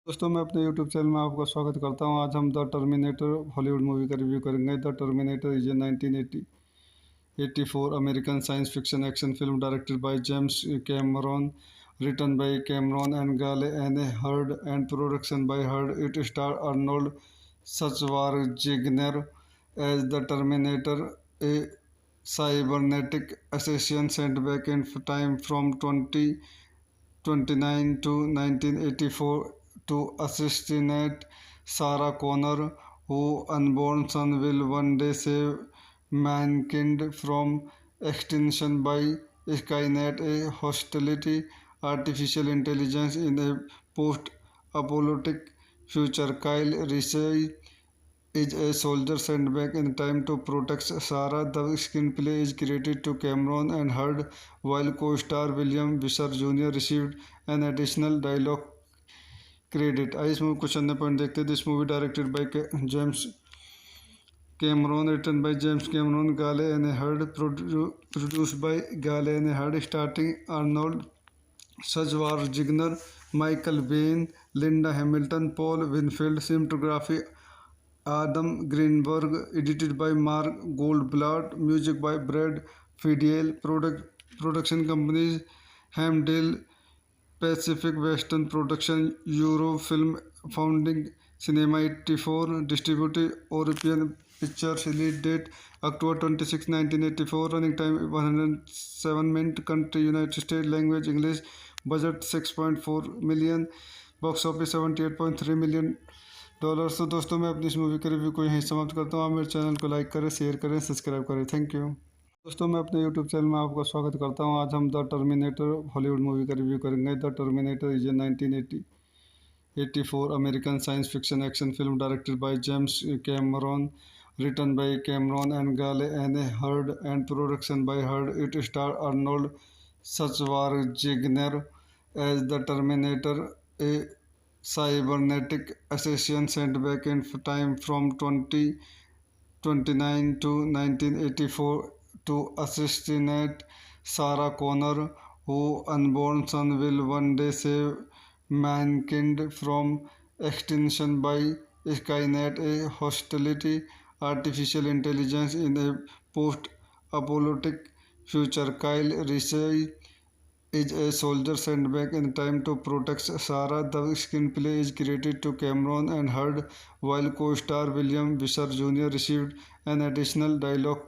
दोस्तों मैं अपने YouTube चैनल में आपका स्वागत करता हूं। आज हम द टर्मिनेटर हॉलीवुड मूवी का रिव्यू करेंगे। The Terminator is a 1984 American science fiction action film directed by James Cameron, written by Cameron and Gale and Hurd, and production by Hurd. It stars Arnold Schwarzenegger as the Terminator, a cybernetic assassin sent back in time from 2029 to 1984 to assassinate Sarah Connor, whose unborn son will one day save mankind from extinction by Skynet, a hostility artificial intelligence in a post-apocalyptic future. Kyle Reese is a soldier sent back in time to protect Sarah. The screenplay is credited to Cameron and Hurd, while co-star William Visser Jr. received an additional dialogue credit. आइए इस movie कुछ अन्य point देखते हैं। This movie directed by James Cameron, written by James Cameron, Gale and Hurd, produced by Gale and Hurd, starring Arnold Schwarzenegger, Michael Biehn, Linda Hamilton, Paul Winfield. Cinematography Adam Greenberg, edited by Mark Goldblatt, music by Brad Fiedel. Production companies Hamdale, Pacific Western Production, Eurofilm, Founding Cinema 84, distributed European Pictures, release date October 26, 1984, running time 107 minutes, country United States, language English, budget 6.4 million, box office 78.3 million dollar. तो दोस्तों मैं अपनी इस movie का review को यहीं समाप्त करता हूँ। आप मेरे चैनल को लाइक करें, शेयर करें, सब्सक्राइब करें। Thank you. दोस्तों मैं अपने YouTube चैनल में आपका स्वागत करता हूं। आज हम द टर्मिनेटर हॉलीवुड मूवी का रिव्यू करेंगे। The Terminator is a 1984 American science fiction action film directed by James Cameron, written by Cameron and Gale and Hurd, and production by Hurd. It stars Arnold Schwarzenegger as the Terminator, a cybernetic assassin sent back in time from 2029 to 1984 to assassinate Sarah Connor, whose unborn son will one day save mankind from extinction by Skynet, a hostility artificial intelligence in a post-apocalyptic future. Kyle Reese is a soldier sent back in time to protect Sarah. The screenplay is credited to Cameron and Hurd, while co-star William Visser Jr. received an additional dialogue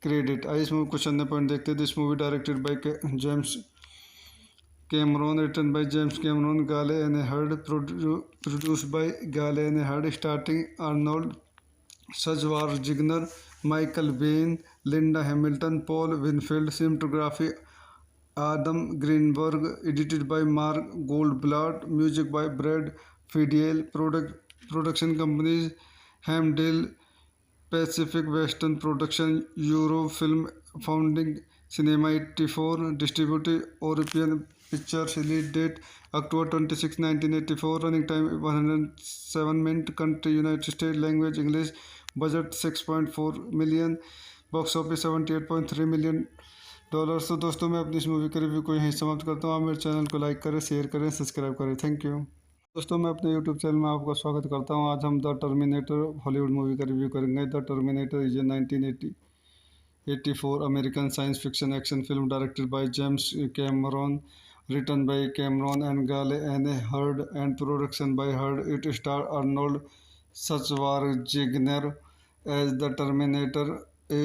credit. आइए इस movie question अन्य point देखते हैं. This movie directed by James Cameron, written by James Cameron, Gale and Hurd, produced by Gale and Hurd, starting Arnold Schwarzenegger, Michael Biehn, Linda Hamilton, Paul Winfield, cinematography Adam Greenberg, edited by Mark Goldblatt, music by Brad Fiedel, production companies Hamdale, Pacific Western Production, Eurofilm Founding, Cinema 84, distributed European Pictures, release date October 26, 1984, running time 107 minutes, country United States, language English, budget 6.4 million, box office 78.3 million dollar. तो दोस्तों मैं अपनी इस movie का review को यहीं समाप्त करता हूँ. आप मेरे चैनल को लाइक करें, शेयर करें, सब्सक्राइब करें. Thank you. दोस्तों मैं अपने यूट्यूब चैनल में आपका स्वागत करता हूं. आज हम द टर्मिनेटर हॉलीवुड मूवी का रिव्यू करेंगे. The Terminator is a 1984 American science fiction action film directed by James Cameron, written by Cameron and Gale and Hurd, and production by Hurd. It starred Arnold Schwarzenegger as the Terminator, a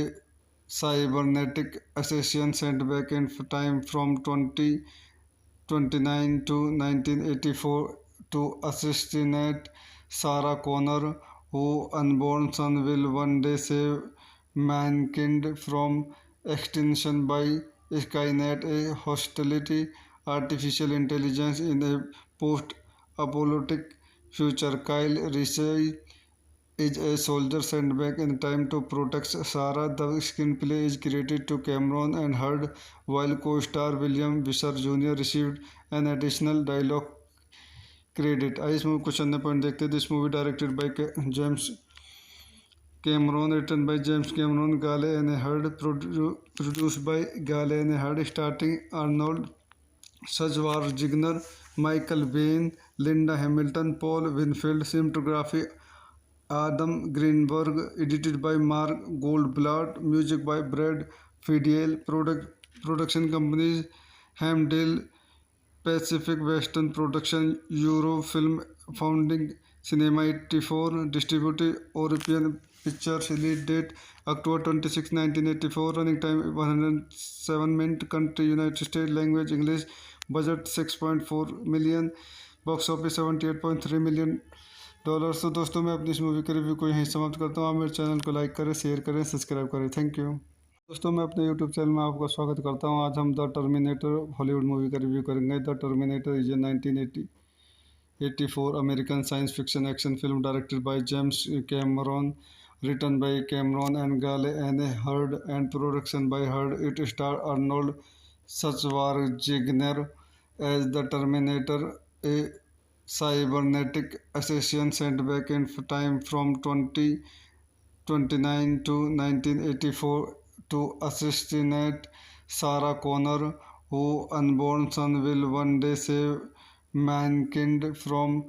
cybernetic assassin sent back in time from 2029 to 1984 to assassinate Sarah Connor, whose unborn son will one day save mankind from extinction by Skynet, a hostility artificial intelligence in a post-apocalyptic future. Kyle Reese is a soldier sent back in time to protect Sarah. The screenplay is credited to Cameron and Hurd, while co-star William Visser Jr. received an additional dialogue credit. आइए इस movie question अन्य point देखते हैं. This movie directed by James Cameron, written by James Cameron, Gale and Hurd, produced by Gale and Hurd, starring Arnold Schwarzenegger, Michael Biehn, Linda Hamilton, Paul Winfield, cinematography Adam Greenberg, edited by Mark Goldblatt, music by Brad Fiedel, production companies Hamdale, Pacific Western Production, Eurofilm Founding, Cinema 84, distributed European Pictures, release date October 26, 1984, running time 107 minutes, country United States, language English, budget 6.4 million, box office 78.3 million dollar. तो दोस्तों मैं अपनी इस movie के review को यहीं समाप्त करता हूँ. आप मेरे चैनल को लाइक करें, शेयर करें, सब्सक्राइब करें. Thank you. दोस्तों मैं अपने यूट्यूब चैनल में आपका स्वागत करता हूं. आज हम द टर्मिनेटर हॉलीवुड मूवी का रिव्यू करेंगे. The Terminator is a 1984 American science fiction action film directed by James Cameron, written by Cameron and Gale and Hurd, and production by Hurd. It starred Arnold Schwarzenegger as the Terminator, a cybernetic assassin sent back in time from 2029 to 1984 to assassinate Sarah Connor, whose unborn son will one day save mankind from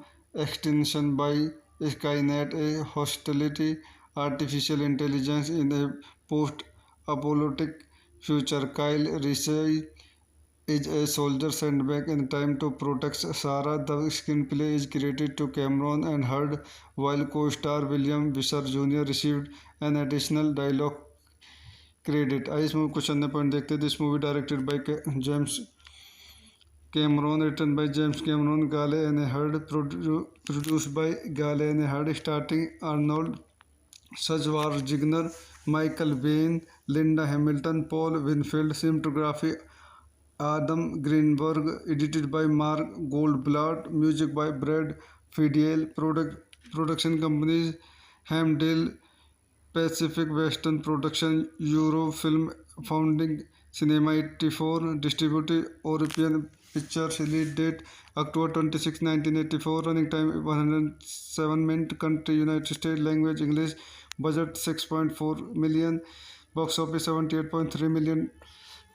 extinction by Skynet, a hostility artificial intelligence in a post-apocalyptic future. Kyle Reese is a soldier sent back in time to protect Sarah. The screenplay is credited to Cameron and Hurd, while co-star William Visser Jr. received an additional dialogue credit. आइए इस movie question अन्य point देखते हैं. This movie directed by James Cameron, written by James Cameron, Gale and Hurd, produced by Gale and Hurd, starring Arnold Schwarzenegger, Michael Biehn, Linda Hamilton, Paul Winfield, cinematography Adam Greenberg, edited by Mark Goldblatt, music by Brad Fiedel, production companies Hamdale, Pacific Western Production, Eurofilm Founding, Cinema 84, distributed European Pictures, release date October 26, 1984, running time 107 minutes, country United States, language English, budget 6.4 million, box office 78.3 million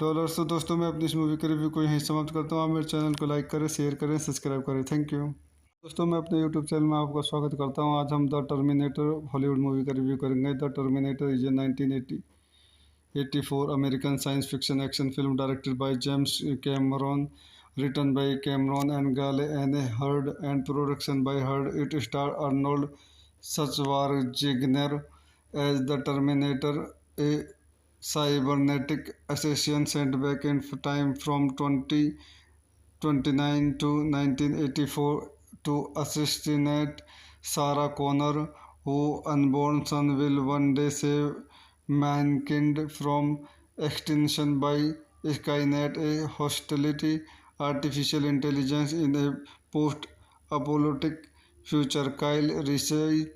dollar. तो दोस्तों मैं अपनी इस movie के review को यहीं समाप्त करता हूँ. आप मेरे चैनल को लाइक करें, शेयर करें, सब्सक्राइब करें. Thank you. दोस्तों मैं अपने यूट्यूब चैनल में आपका स्वागत करता हूं. आज हम द टर्मिनेटर हॉलीवुड मूवी का रिव्यू करेंगे. The Terminator is a 1984 American science fiction action film directed by James Cameron, written by Cameron and Gale Anne Hurd, and production by Hurd. It stars Arnold Schwarzenegger as the Terminator, a cybernetic assassin sent back in time from 2029 to 1984 to assassinate Sarah Connor, whose unborn son will one day save mankind from extinction by Skynet, a hostility artificial intelligence in a post-apocalyptic future. Kyle Reese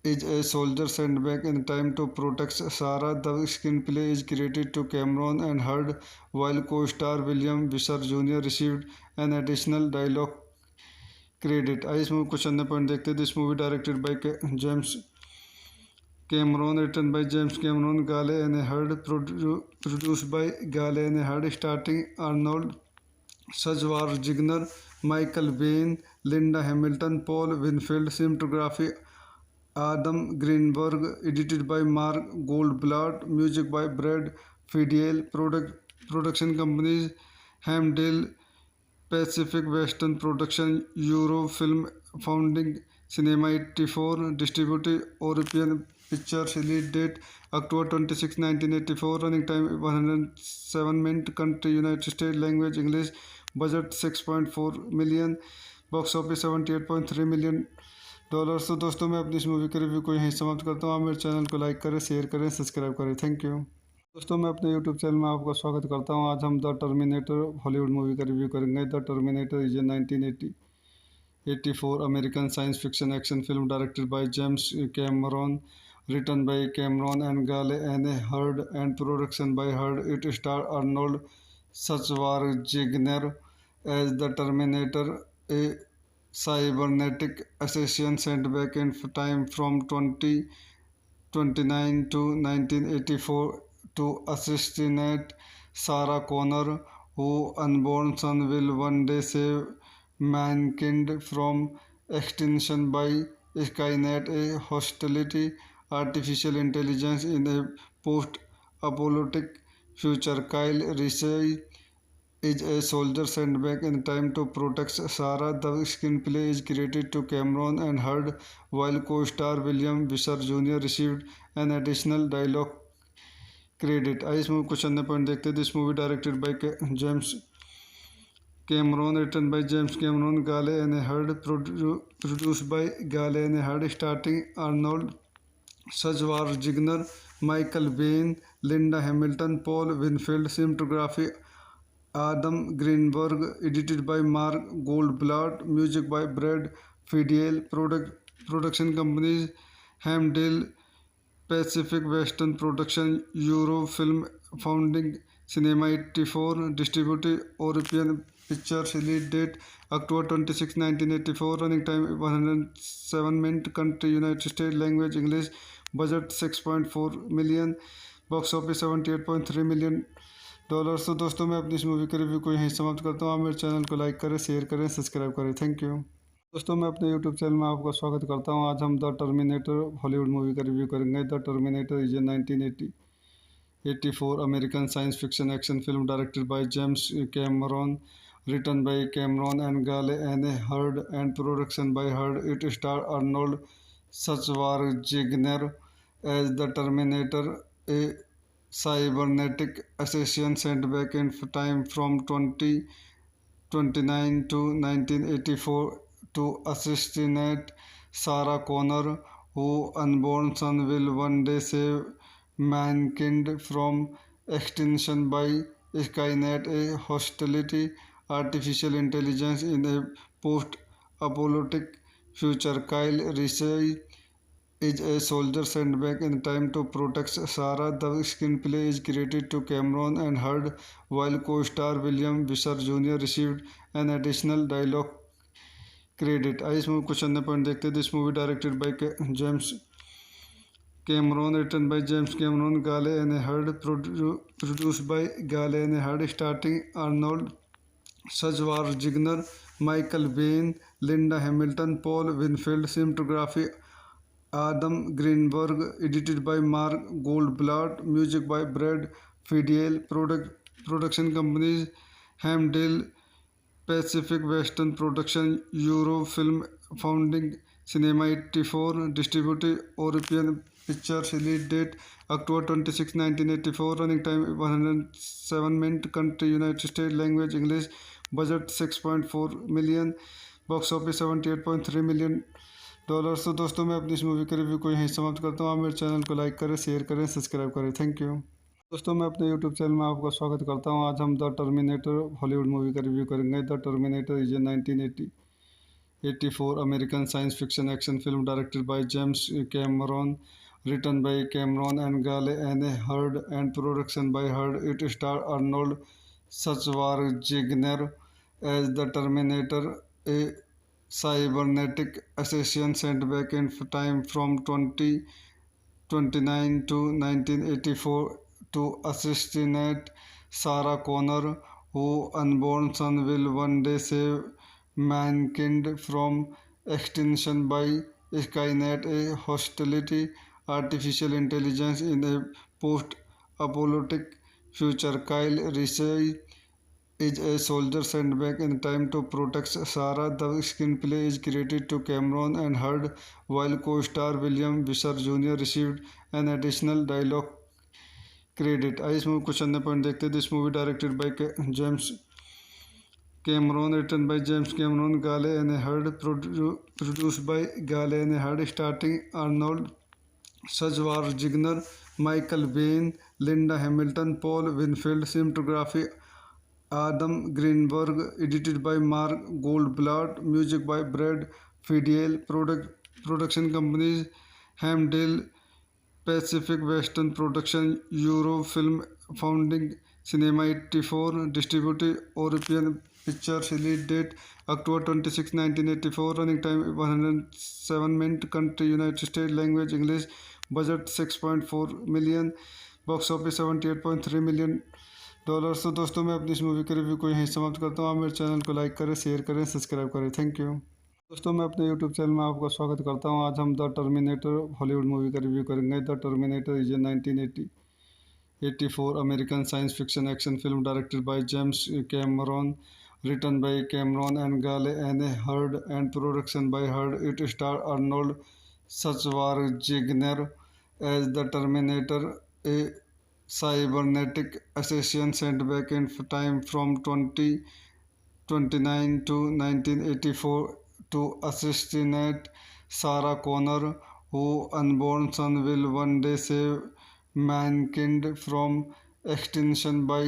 is a soldier sent back in time to protect Sarah. The screenplay is credited to Cameron and Hurd, while co-star William Visser Jr. received an additional dialogue credit. आइए इस movie कुछ अन्य point देखते हैं. This movie directed by James Cameron, written by James Cameron, Gale and Hurd, produced by Gale and Hurd, starring Arnold Schwarzenegger, Michael Biehn, Linda Hamilton, Paul Winfield, cinematography Adam Greenberg, edited by Mark Goldblatt, music by Brad Fiedel, production companies Hamdale, Pacific Western Production, Eurofilm Founding, Cinema 84, distributed European Pictures, release date October 26, 1984, running time 107 minutes, country United States, language English, budget 6.4 million, box office 78.3 million dollar. तो दोस्तों मैं अपनी इस movie के review को यहीं समाप्त करता हूँ. आप मेरे चैनल को लाइक करें, शेयर करें, सब्सक्राइब करें. Thank you. दोस्तों मैं अपने यूट्यूब चैनल में आपका स्वागत करता हूँ. आज हम द टर्मिनेटर हॉलीवुड मूवी का रिव्यू करेंगे. The Terminator is a 1984 American science fiction action film directed by James Cameron, written by Cameron and Gale Anne Hurd, and production by Hurd. It stars Arnold Schwarzenegger as the Terminator, a cybernetic assassin sent back in time from 2029 to 1984 to assassinate Sarah Connor, whose unborn son will one day save mankind from extinction by Skynet, a hostility artificial intelligence in a post-apocalyptic future. Kyle Reese is a soldier sent back in time to protect Sarah. The screenplay is credited to Cameron and Hurd, while co-star William Visser Jr. received an additional dialogue credit. आइए इस movie कुछ अन्य point देखते हैं. This movie directed by James Cameron, written by James Cameron, Gale and Hurd, produced by Gale and Hurd, starring Arnold Schwarzenegger, Michael Biehn, Linda Hamilton, Paul Winfield, cinematography Adam Greenberg, edited by Mark Goldblatt, music by Brad Fiedel, production companies Hamdale, Pacific Western Production, Eurofilm Founding, Cinema 84, distributed European Pictures, release date October 26, 1984, running time 107 minutes, country United States, language English, budget 6.4 million, box office 78.3 million dollar. तो दोस्तों मैं अपनी इस movie के review को यहीं समाप्त करता हूँ. आप मेरे चैनल को लाइक करें, शेयर करें, सब्सक्राइब करें. Thank you. दोस्तों मैं अपने यूट्यूब चैनल में आपका स्वागत करता हूँ. आज हम द टर्मिनेटर हॉलीवुड मूवी का रिव्यू करेंगे. The Terminator is a 1984 American science fiction action film directed by James Cameron, written by Cameron and Gale Anne Hurd, and production by Hurd. It stars Arnold Schwarzenegger as the Terminator, a cybernetic assassin sent back in time from 2029 to 1984 to assassinate Sarah Connor, whose unborn son will one day save mankind from extinction by Skynet, a hostility artificial intelligence in a post-apocalyptic future. Kyle Reese is a soldier sent back in time to protect Sarah. The screenplay is credited to Cameron and Hurd, while co-star William Visser Jr. received an additional dialogue credit. आइए इस movie कुछ अन्य point देखते हैं. This movie directed by James Cameron, written by James Cameron, Gale and Hurd, produced by Gale and Hurd, starring Arnold Schwarzenegger, Michael Biehn, Linda Hamilton, Paul Winfield, cinematography Adam Greenberg, edited by Mark Goldblatt, music by Brad Fiedel, production companies Hamdale, Pacific Western Production, Eurofilm, Founding Cinema 84, distributed European Pictures, release date October 26, 1984, running time 107 minutes, country United States, language English, budget 6.4 million, box office 78.3 million dollar. तो दोस्तों मैं अपनी इस movie का review को यहीं समाप्त करता हूँ। आप मेरे चैनल को लाइक करें, शेयर करें, सब्सक्राइब करें। थैंक यू दोस्तों। मैं अपने यूट्यूब चैनल में आपका स्वागत करता हूँ। आज हम द टर्मिनेटर हॉलीवुड मूवी का रिव्यू करेंगे। The Terminator is a 1984 American science fiction action film directed by James Cameron, written by Cameron and Gale and Hurd, and production by Hurd. It stars Arnold Schwarzenegger as the Terminator, a cybernetic assassin sent back in time from 2029 to 1984 to assassinate Sarah Connor, whose unborn son will one day save mankind from extinction by Skynet, a hostility artificial intelligence in a post-apocalyptic future. Kyle Reese is a soldier sent back in time to protect Sarah. The screenplay is credited to Cameron and Hurd, while co-star William Visser Jr. received an additional dialogue credit. आइए इस movie कुछ अन्य point देखते हैं। This movie directed by James Cameron, written by James Cameron, Gale and Hurd, produced by Gale and Hurd, starring Arnold Schwarzenegger, Michael Biehn, Linda Hamilton, Paul Winfield, cinematography Adam Greenberg, edited by Mark Goldblatt, music by Brad Fiedel, production companies Hamdale, Pacific Western Production, Eurofilm, Founding Cinema 84, distributed European Pictures, release date October 26, 1984, running time 107 minutes, country United States, language English, budget 6.4 million, box office 78.3 million dollar. तो दोस्तों मैं अपनी इस movie के review को यहीं समाप्त करता हूँ। आप मेरे चैनल को लाइक करें, शेयर करें, सब्सक्राइब करें। थैंक यू दोस्तों। मैं अपने यूट्यूब चैनल में आपका स्वागत करता हूँ। आज हम द टर्मिनेटर हॉलीवुड मूवी का रिव्यू करेंगे। The Terminator is a 1984 American science fiction action film directed by James Cameron, written by Cameron and Gale and Hurd, and production by Hurd. It stars Arnold Schwarzenegger as the Terminator, a cybernetic assassin sent back in time from 2029 to 1984 to assassinate Sarah Connor, whose unborn son will one day save mankind from extinction by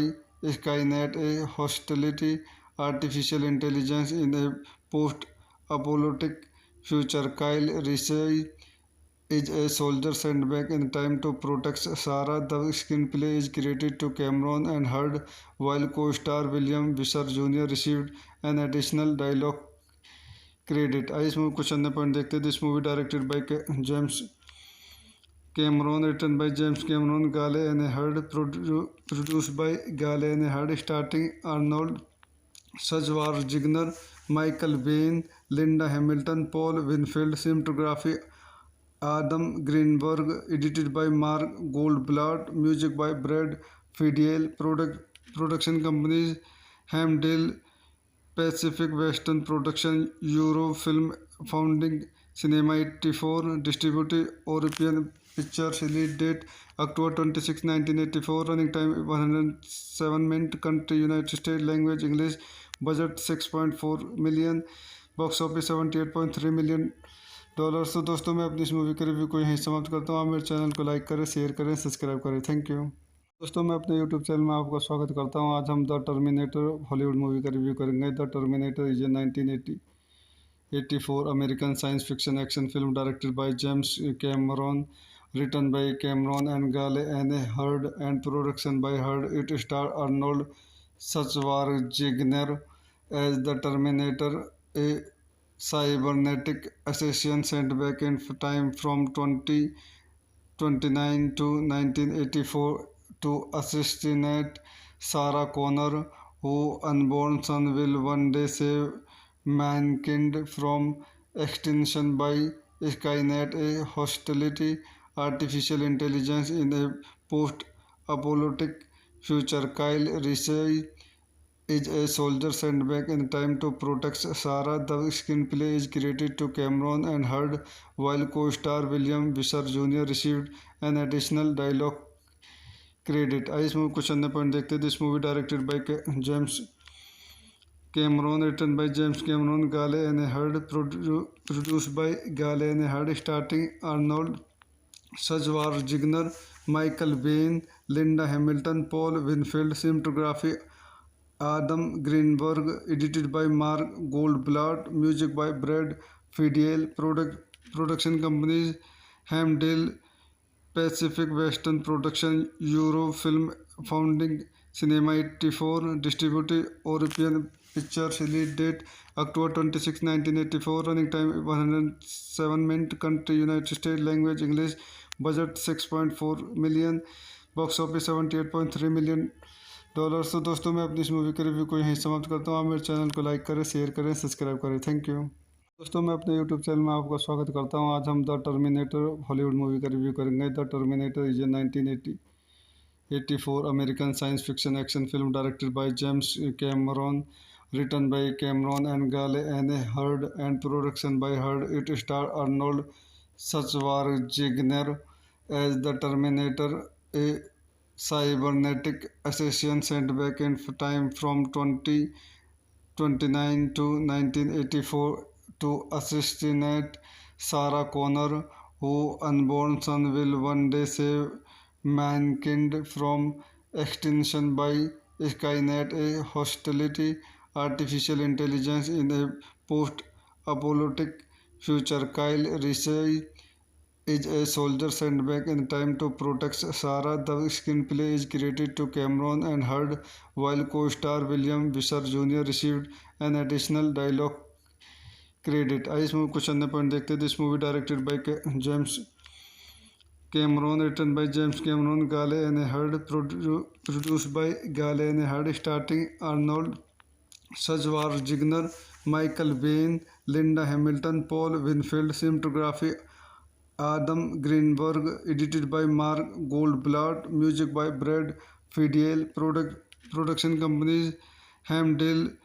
Skynet, a hostility artificial intelligence in a post-apocalyptic future. Kyle Reese is a soldier sent back in time to protect Sarah. The screenplay is credited to Cameron and Hurd, while co-star William Visser Jr. received an additional dialogue credit. आइए इस movie कुछ अन्य point देखते हैं। This movie directed by James Cameron, written by James Cameron, Gale and Hurd, produced by Gale and Hurd, starring Arnold Schwarzenegger, Michael Biehn, Linda Hamilton, Paul Winfield, cinematography Adam Greenberg, edited by Mark Goldblatt, music by Brad Fiedel, production companies Hamdale, Pacific Western Production, Eurofilm, Founding Cinema 84, distributed European Pictures, release date October 26, 1984, running time 107 minutes, country United States, language English, budget 6.4 million, box office 78.3 million dollar. तो दोस्तों मैं अपनी इस movie के review को यहीं समाप्त करता हूँ। आप मेरे चैनल को लाइक करें, शेयर करें, सब्सक्राइब करें। थैंक यू दोस्तों। मैं अपने यूट्यूब चैनल में आपका स्वागत करता हूँ। आज हम द टर्मिनेटर हॉलीवुड मूवी का रिव्यू करेंगे। The Terminator is a 1984 American science fiction action film directed by James Cameron, written by Cameron and Gale and Hurd, and production by Hurd. It stars Arnold Schwarzenegger as the Terminator, a cybernetic assassin sent back in time from 2029 to 1984 to assassinate Sarah Connor, whose unborn son will one day save mankind from extinction by Skynet, a hostility, artificial intelligence in a post-apocalyptic future. Kyle Reese is a soldier sent back in time to protect Sarah. The screenplay is credited to Cameron and Hurd, while co-star William Visser Jr. received an additional dialogue credit. इस movie question अन्य point देखते हैं. This movie directed by James Cameron, written by James Cameron, Gale and Hurd, produced by Gale and Hurd, starring Arnold Schwarzenegger, Michael Biehn, Linda Hamilton, Paul Winfield, cinematography Adam Greenberg, edited by Mark Goldblatt, music by Brad Fiedel, production companies Hamdale, Pacific Western Production, Eurofilm Founding, Cinema 84, distributed European Pictures, release date October 26, 1984, running time 107 minutes, country United States, language English, budget 6.4 million, box office 78.3 million dollar. तो दोस्तों मैं अपनी इस movie के review को यहीं समाप्त करता हूँ. आप मेरे चैनल को लाइक करें, शेयर करें, सब्सक्राइब करें. Thank you. दोस्तों मैं अपने यूट्यूब चैनल में आपका स्वागत करता हूं. आज हम द टर्मिनेटर हॉलीवुड मूवी का रिव्यू करेंगे. The Terminator is a 1984 American science fiction action film directed by James Cameron, written by Cameron and Gale Anne Hurd and production by Hurd. It star Arnold Schwarzenegger as the Terminator, a cybernetic assassin sent back in time from 2029 to 1984 to assassinate Sarah Connor, whose unborn son will one day save mankind from extinction by Skynet, a hostility, artificial intelligence in a post-apocalyptic future. Kyle Reese is a soldier sent back in time to protect Sarah. The screenplay is credited to Cameron and Hurd, while co-star William Visser Jr. received an additional dialogue credit. इस movie question अन्य point देखते हैं. This movie directed by James Cameron, written by James Cameron, Gale and Hurd, produced by Gale and Hurd, starring Arnold Schwarzenegger, Michael Biehn, Linda Hamilton, Paul Winfield, cinematography Adam Greenberg, edited by Mark Goldblatt, music by Brad Fiedel, production companies Hamdale,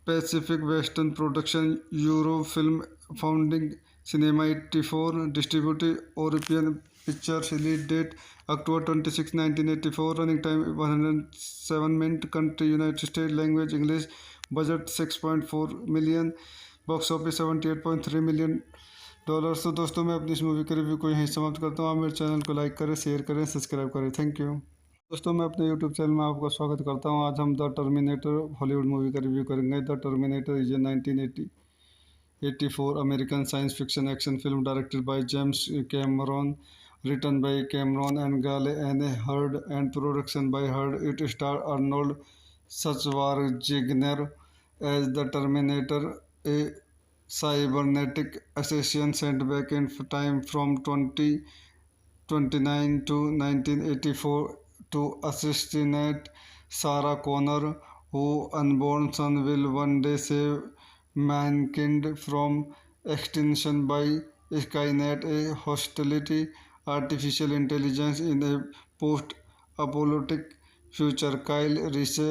Pacific Western Production, Eurofilm Founding, Cinema 84, distributed European Pictures, release date October 26, 1984, running time 107 minutes, country United States, language English, budget 6.4 million, box office 78.3 million dollar. तो दोस्तों मैं अपनी इस movie के review को यहीं समाप्त करता हूँ. आप मेरे चैनल को लाइक करें, शेयर करें, सब्सक्राइब करें. Thank you. दोस्तों मैं अपने यूट्यूब चैनल में आपका स्वागत करता हूं. आज हम द टर्मिनेटर हॉलीवुड मूवी का रिव्यू करेंगे. The Terminator is a 1984 American science fiction action film directed by James Cameron, written by Cameron and Gale Anne Hurd and production by Hurd. It star Arnold Schwarzenegger as the Terminator, a cybernetic assassin sent back in time from 2029 to 1984 to assassinate Sarah Connor, whose unborn son will one day save mankind from extinction by Skynet, a hostility, artificial intelligence in a post-apocalyptic future. Kyle Reese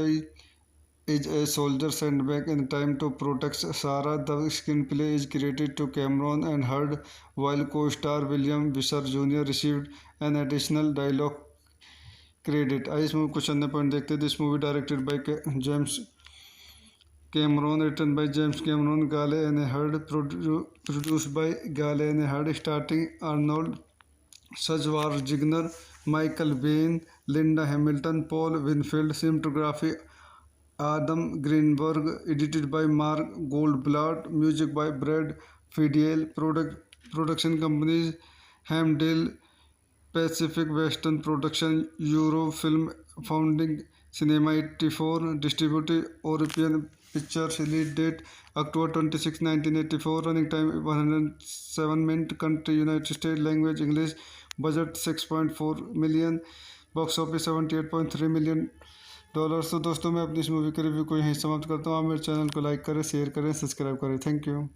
is a soldier sent back in time to protect Sarah. The screenplay is credited to Cameron and Hurd, while co-star William Visser Jr. received an additional dialogue credit. इस movie question अन्य point देखते हैं. This movie directed by James Cameron, written by James Cameron, Gale and Hurd, produced by Gale and Hurd, starring Arnold Schwarzenegger, Michael Biehn, Linda Hamilton, Paul Winfield, cinematography Adam Greenberg, edited by Mark Goldblatt, music by Brad Fiedel, production companies Hamdale, Pacific Western Production, Eurofilm Founding, Cinema 84, distributed European Pictures, release date October 26, 1984, running time 107 minutes, country United States, language English, budget 6.4 million, box office 78.3 million dollar. तो दोस्तों मैं अपनी इस movie के review को यहीं समाप्त करता हूँ. आप मेरे चैनल को लाइक करें, शेयर करें, सब्सक्राइब करें. Thank you.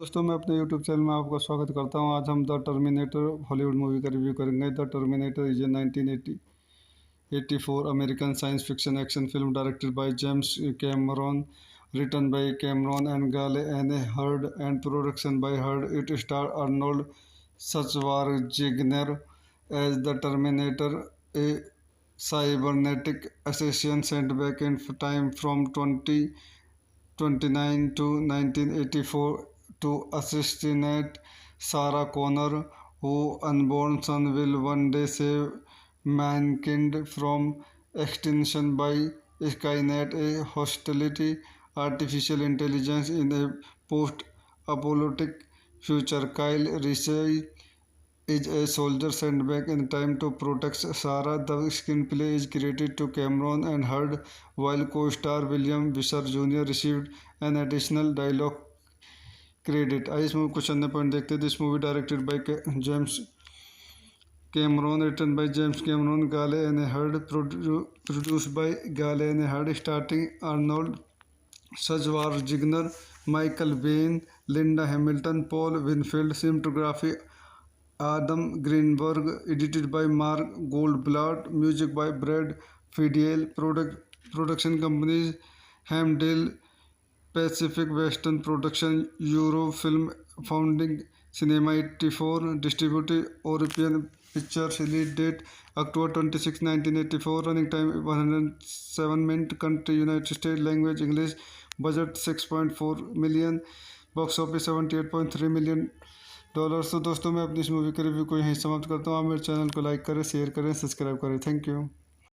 दोस्तों मैं अपने YouTube चैनल में आपका स्वागत करता हूं। आज हम द टर्मिनेटर हॉलीवुड मूवी का रिव्यू करेंगे। The Terminator is a 1984 American science fiction action film directed by James Cameron, written by Cameron and Gale and Hurd and production by Hurd. It stars Arnold Schwarzenegger as the Terminator, a cybernetic assassin sent back in time from 2029 to 1984 to assassinate Sarah Connor, whose unborn son will one day save mankind from extinction by Skynet, a hostility artificial intelligence in a post-apocalyptic future. Kyle Reese is a soldier sent back in time to protect Sarah. The screenplay is credited to Cameron and Hurd, while co-star William Visser Jr. received an additional dialogue credit. आइए इस movie कुछ अन्य point देखते हैं। This movie directed by James Cameron, written by James Cameron, Gale and Hurd, produced by Gale and Hurd, starring Arnold Schwarzenegger, Michael Biehn, Linda Hamilton, Paul Winfield, cinematography Adam Greenberg, edited by Mark Goldblatt, music by Brad Fiedel, production companies Hamdale, Pacific Western Production, Eurofilm, Founding Cinema 84, distributed European Pictures, release date October 26, 1984, running time 107 minutes, country United States, language English, budget 6.4 million, box office 78.3 million dollar. तो दोस्तों मैं अपनी इस movie का review को यहीं समाप्त करता हूँ। आप मेरे चैनल को लाइक करें, शेयर करें, सब्सक्राइब करें। Thank you.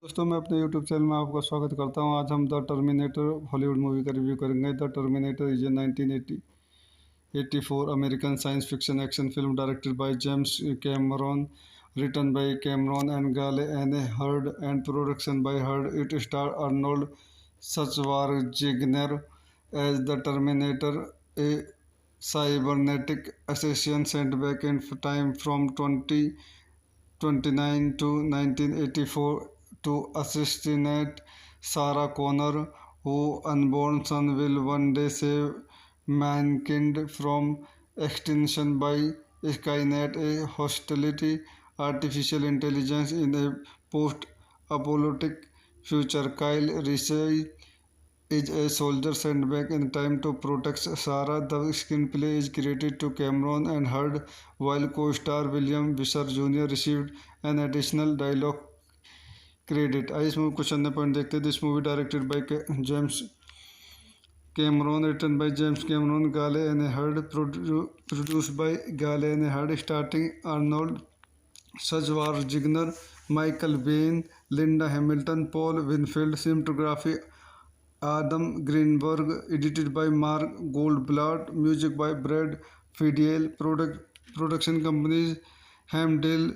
दोस्तों मैं अपने YouTube चैनल में आपका स्वागत करता हूं। आज हम द टर्मिनेटर हॉलीवुड मूवी का रिव्यू करेंगे। The Terminator is a 1984 American science fiction action film directed by James Cameron, written by Cameron and Gale and Hurd and production by Hurd. It stars Arnold Schwarzenegger as the Terminator, a cybernetic assassin sent back in time from 2029 to 1984 to assassinate Sarah Connor, whose unborn son will one day save mankind from extinction by Skynet, a hostility artificial intelligence in a post-apocalyptic future. Kyle Reese is a soldier sent back in time to protect Sarah. The screenplay is credited to Cameron and Hurd, while co-star William Visser Jr. received an additional dialogue credit. आइए इस movie कुछ अन्य point देखते हैं। This movie directed by James Cameron, written by James Cameron, Gale and Hurd, produced by Gale and Hurd, starring Arnold Schwarzenegger, Michael Biehn, Linda Hamilton, Paul Winfield, cinematography Adam Greenberg, edited by Mark Goldblatt, music by Brad Fiedel, production companies Hamdale,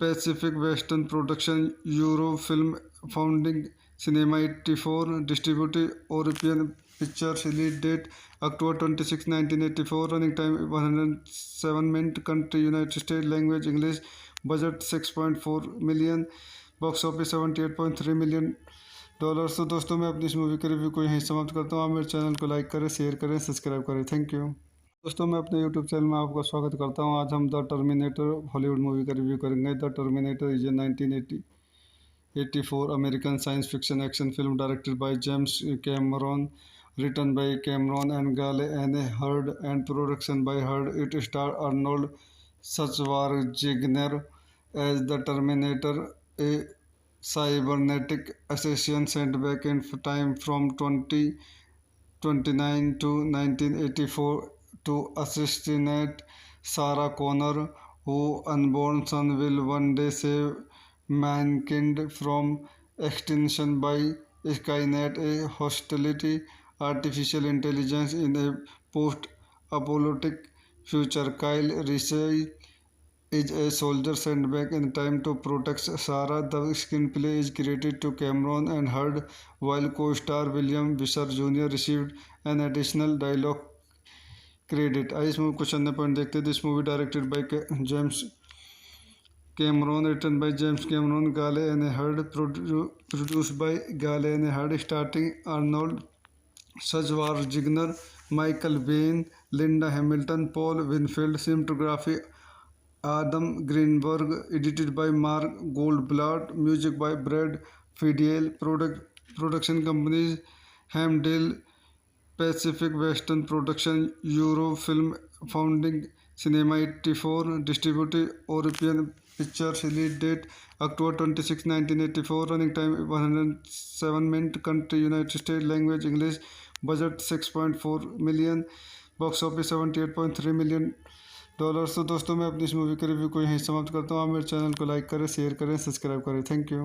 Pacific Western Production, Eurofilm, Founding Cinema 84, distributed European Pictures, release date October 26, 1984, running time 107 minutes, country United States, language English, budget 6.4 million, box office 78.3 million dollar. तो दोस्तों मैं अपनी इस movie के review को यहीं समाप्त करता हूँ। आप मेरे चैनल को लाइक करें, शेयर करें, सब्सक्राइब करें। Thank you. दोस्तों मैं अपने YouTube चैनल में आपका स्वागत करता हूं। आज हम द टर्मिनेटर हॉलीवुड मूवी का रिव्यू करेंगे। The Terminator is a 1984 American science fiction action film directed by James Cameron, written by Cameron and Gale and Hurd and production by Hurd. It stars Arnold Schwarzenegger as the Terminator, a cybernetic assassin sent back in time from 2029 to 1984 to assassinate Sarah Connor, whose unborn son will one day save mankind from extinction by Skynet, a hostility artificial intelligence in a post-apocalyptic future. Kyle Reese is a soldier sent back in time to protect Sarah. The screenplay is credited to Cameron and Hurd, while co-star William Visser Jr. received an additional dialogue credit. आइए इस movie कुछ अन्य point देखते हैं। This movie directed by James Cameron, written by James Cameron, Gale and Hurd, produced by Gale and Hurd, starring Arnold Schwarzenegger, Michael Biehn, Linda Hamilton, Paul Winfield, cinematography Adam Greenberg, edited by Mark Goldblatt, music by Brad Fiedel, production companies Hamdale, Pacific Western Production, Eurofilm, Founding Cinema 84, distributed European Pictures, release date October 26, 1984, running time 107 minutes, country United States, language English, budget 6.4 million, box office 78.3 million dollar. तो दोस्तों मैं अपनी इस movie के review को यहीं समाप्त करता हूँ। आप मेरे चैनल को लाइक करें, शेयर करें, सब्सक्राइब करें। थैंक यू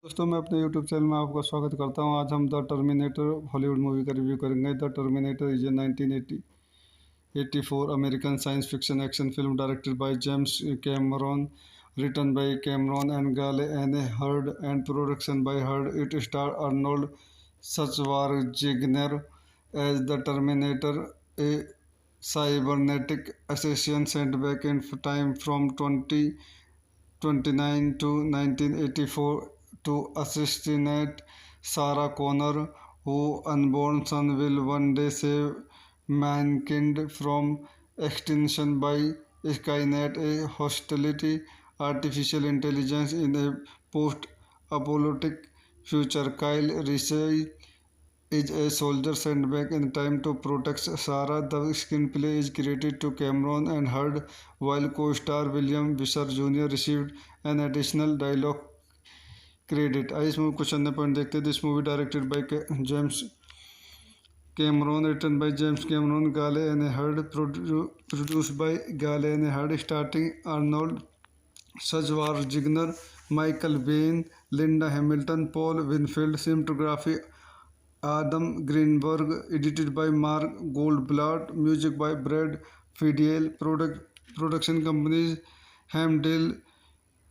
दोस्तों। मैं अपने यूट्यूब चैनल में आपका स्वागत करता हूँ। आज हम द टर्मिनेटर हॉलीवुड मूवी का रिव्यू करेंगे। The Terminator is a 1984 American science fiction action film directed by James Cameron, written by Cameron and Gale and Hurd, and production by Hurd. It starred Arnold Schwarzenegger as the Terminator, a cybernetic assassin sent back in time from 2029 to 1984 to assassinate Sarah Connor, whose unborn son will one day save mankind from extinction by Skynet, a hostility artificial intelligence in a post-apocalyptic future. Kyle Reese is a soldier sent back in time to protect Sarah. The screenplay is credited to Cameron and Hurd, while co-star William Visser Jr. received an additional dialogue credit. आइए इस movie कुछ अन्य point देखते हैं। This movie directed by James Cameron, written by James Cameron, Gale and Hurd, produced by Gale and Hurd, starring Arnold Schwarzenegger, Michael Biehn, Linda Hamilton, Paul Winfield, cinematography Adam Greenberg, edited by Mark Goldblatt, music by Brad Fiedel, production companies Hamdale,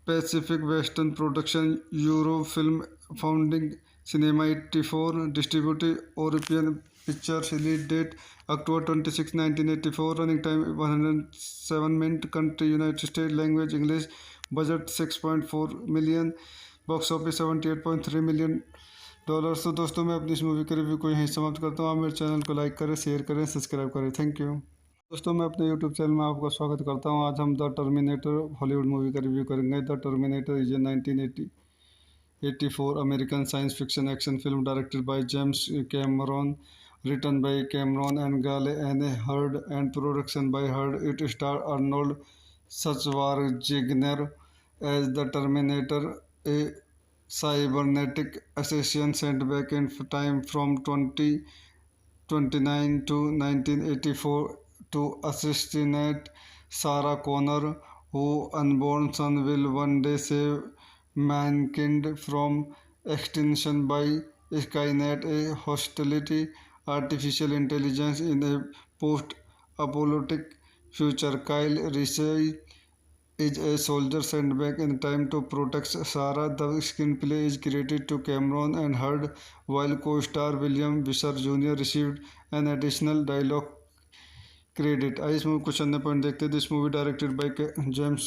Pacific Western Production, Eurofilm, Founding Cinema 84, distributed European Pictures, release date October 26, 1984, running time 107 minutes, country United States, language English, budget 6.4 million, box office 78.3 million dollar. तो दोस्तों मैं अपनी इस movie के review को यहीं समाप्त करता हूँ। आप मेरे चैनल को लाइक करें, शेयर करें, सब्सक्राइब करें। थैंक यू दोस्तों। मैं अपने यूट्यूब चैनल में आपका स्वागत करता हूँ। आज हम द टर्मिनेटर हॉलीवुड मूवी का रिव्यू करेंगे। The Terminator is a 1984 American science fiction action film directed by James Cameron, written by Cameron and Gale and Hurd, and production by Hurd. It starred Arnold Schwarzenegger as the Terminator, a cybernetic assassin sent back in time from 2029 to 1984 to assassinate Sarah Connor, whose unborn son will one day save mankind from extinction by Skynet, a hostility artificial intelligence in a post-apocalyptic future. Kyle Reese is a soldier sent back in time to protect Sarah. The screenplay is credited to Cameron and Hurd, while co-star William Visser Jr. received an additional dialogue credit. आइए इस movie कुछ अन्य point देखते हैं। This movie directed by James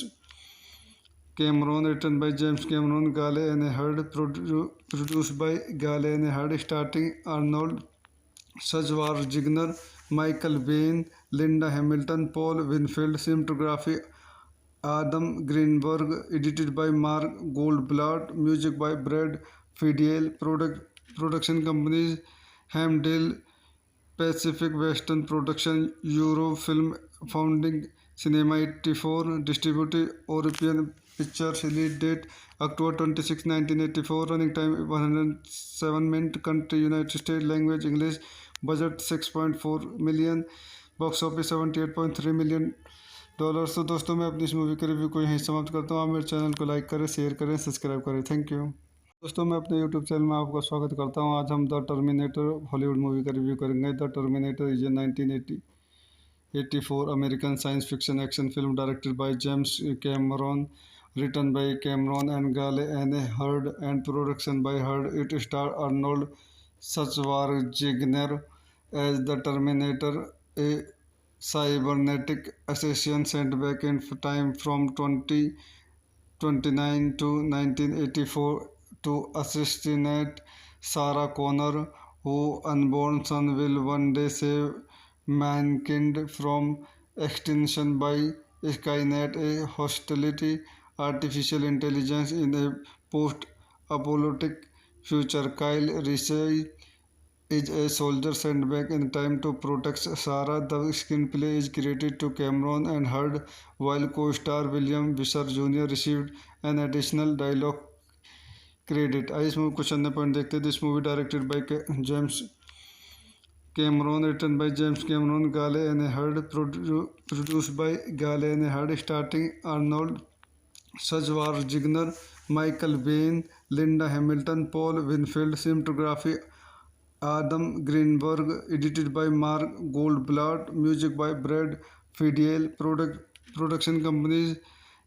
Cameron, written by James Cameron, Gale and Hurd, produced by Gale and Hurd, starring Arnold Schwarzenegger, Michael Biehn, Linda Hamilton, Paul Winfield, cinematography Adam Greenberg, edited by Mark Goldblatt, music by Brad Fiedel, production companies Hamdale, Pacific Western Production, Eurofilm, Founding Cinema 84, distributed European Pictures, release date October 26, 1984, running time 107 minutes, country United States, language English, budget 6.4 million, box office 78.3 million dollar. तो दोस्तों मैं अपनी इस movie के review को यहीं समाप्त करता हूँ। आप मेरे चैनल को लाइक करें, शेयर करें, सब्सक्राइब करें। थैंक यू दोस्तों। मैं अपने यूट्यूब चैनल में आपका स्वागत करता हूँ। आज हम द टर्मिनेटर हॉलीवुड मूवी का रिव्यू करेंगे। The Terminator is a 1984 American science fiction action film directed by James Cameron, written by Cameron and Gale and Hurd, and production by Hurd. It starred Arnold Schwarzenegger as the Terminator, a cybernetic assassin sent back in time from 2029 to 1984 to assassinate Sarah Connor, whose unborn son will one day save mankind from extinction by Skynet, a hostility artificial intelligence in a post-apocalyptic future. Kyle Reese is a soldier sent back in time to protect Sarah. The screenplay is credited to Cameron and Hurd, while co-star William Visser Jr. received an additional dialogue credit. आइए इस movie कुछ अन्य point देखते हैं. This movie directed by James Cameron, written by James Cameron, Gale and Hurd, produced by Gale and Hurd, starting Arnold Schwarzenegger, Michael Biehn, Linda Hamilton, Paul Winfield, cinematography Adam Greenberg, edited by Mark Goldblatt, music by Brad Fiedel, production companies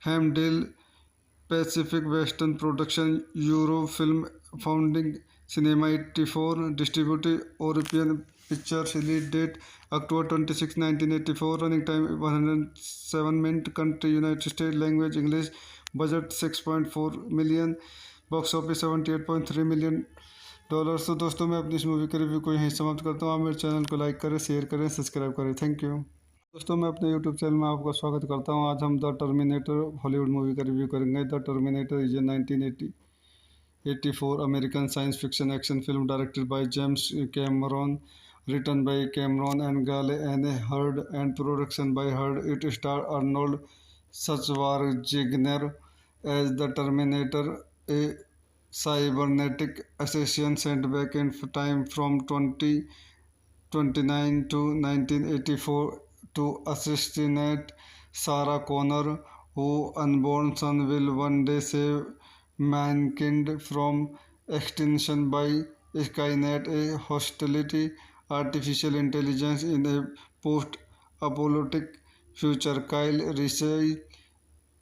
Hamdale, Pacific Western Production, Eurofilm Founding, Cinema 84, distributed European Pictures, release date October 26, 1984, running time 107 minutes, country United States, language English, budget 6.4 million, box office 78.3 million dollar. तो दोस्तों मैं अपनी इस movie के review को यहीं समाप्त करता हूँ. आप मेरे चैनल को लाइक करें, शेयर करें, सब्सक्राइब करें. Thank you. दोस्तों मैं अपने यूट्यूब चैनल में आपका स्वागत करता हूं. आज हम द टर्मिनेटर हॉलीवुड मूवी का रिव्यू करेंगे. The Terminator is a 1984 American science fiction action film directed by James Cameron, written by Cameron and Gale and Hurd, and production by Hurd. It stars Arnold Schwarzenegger as the Terminator, a cybernetic assassin sent back in time from 2029 to 1984 to assassinate Sarah Connor, whose unborn son will one day save mankind from extinction by Skynet, a hostility artificial intelligence in a post-apocalyptic future. Kyle Reese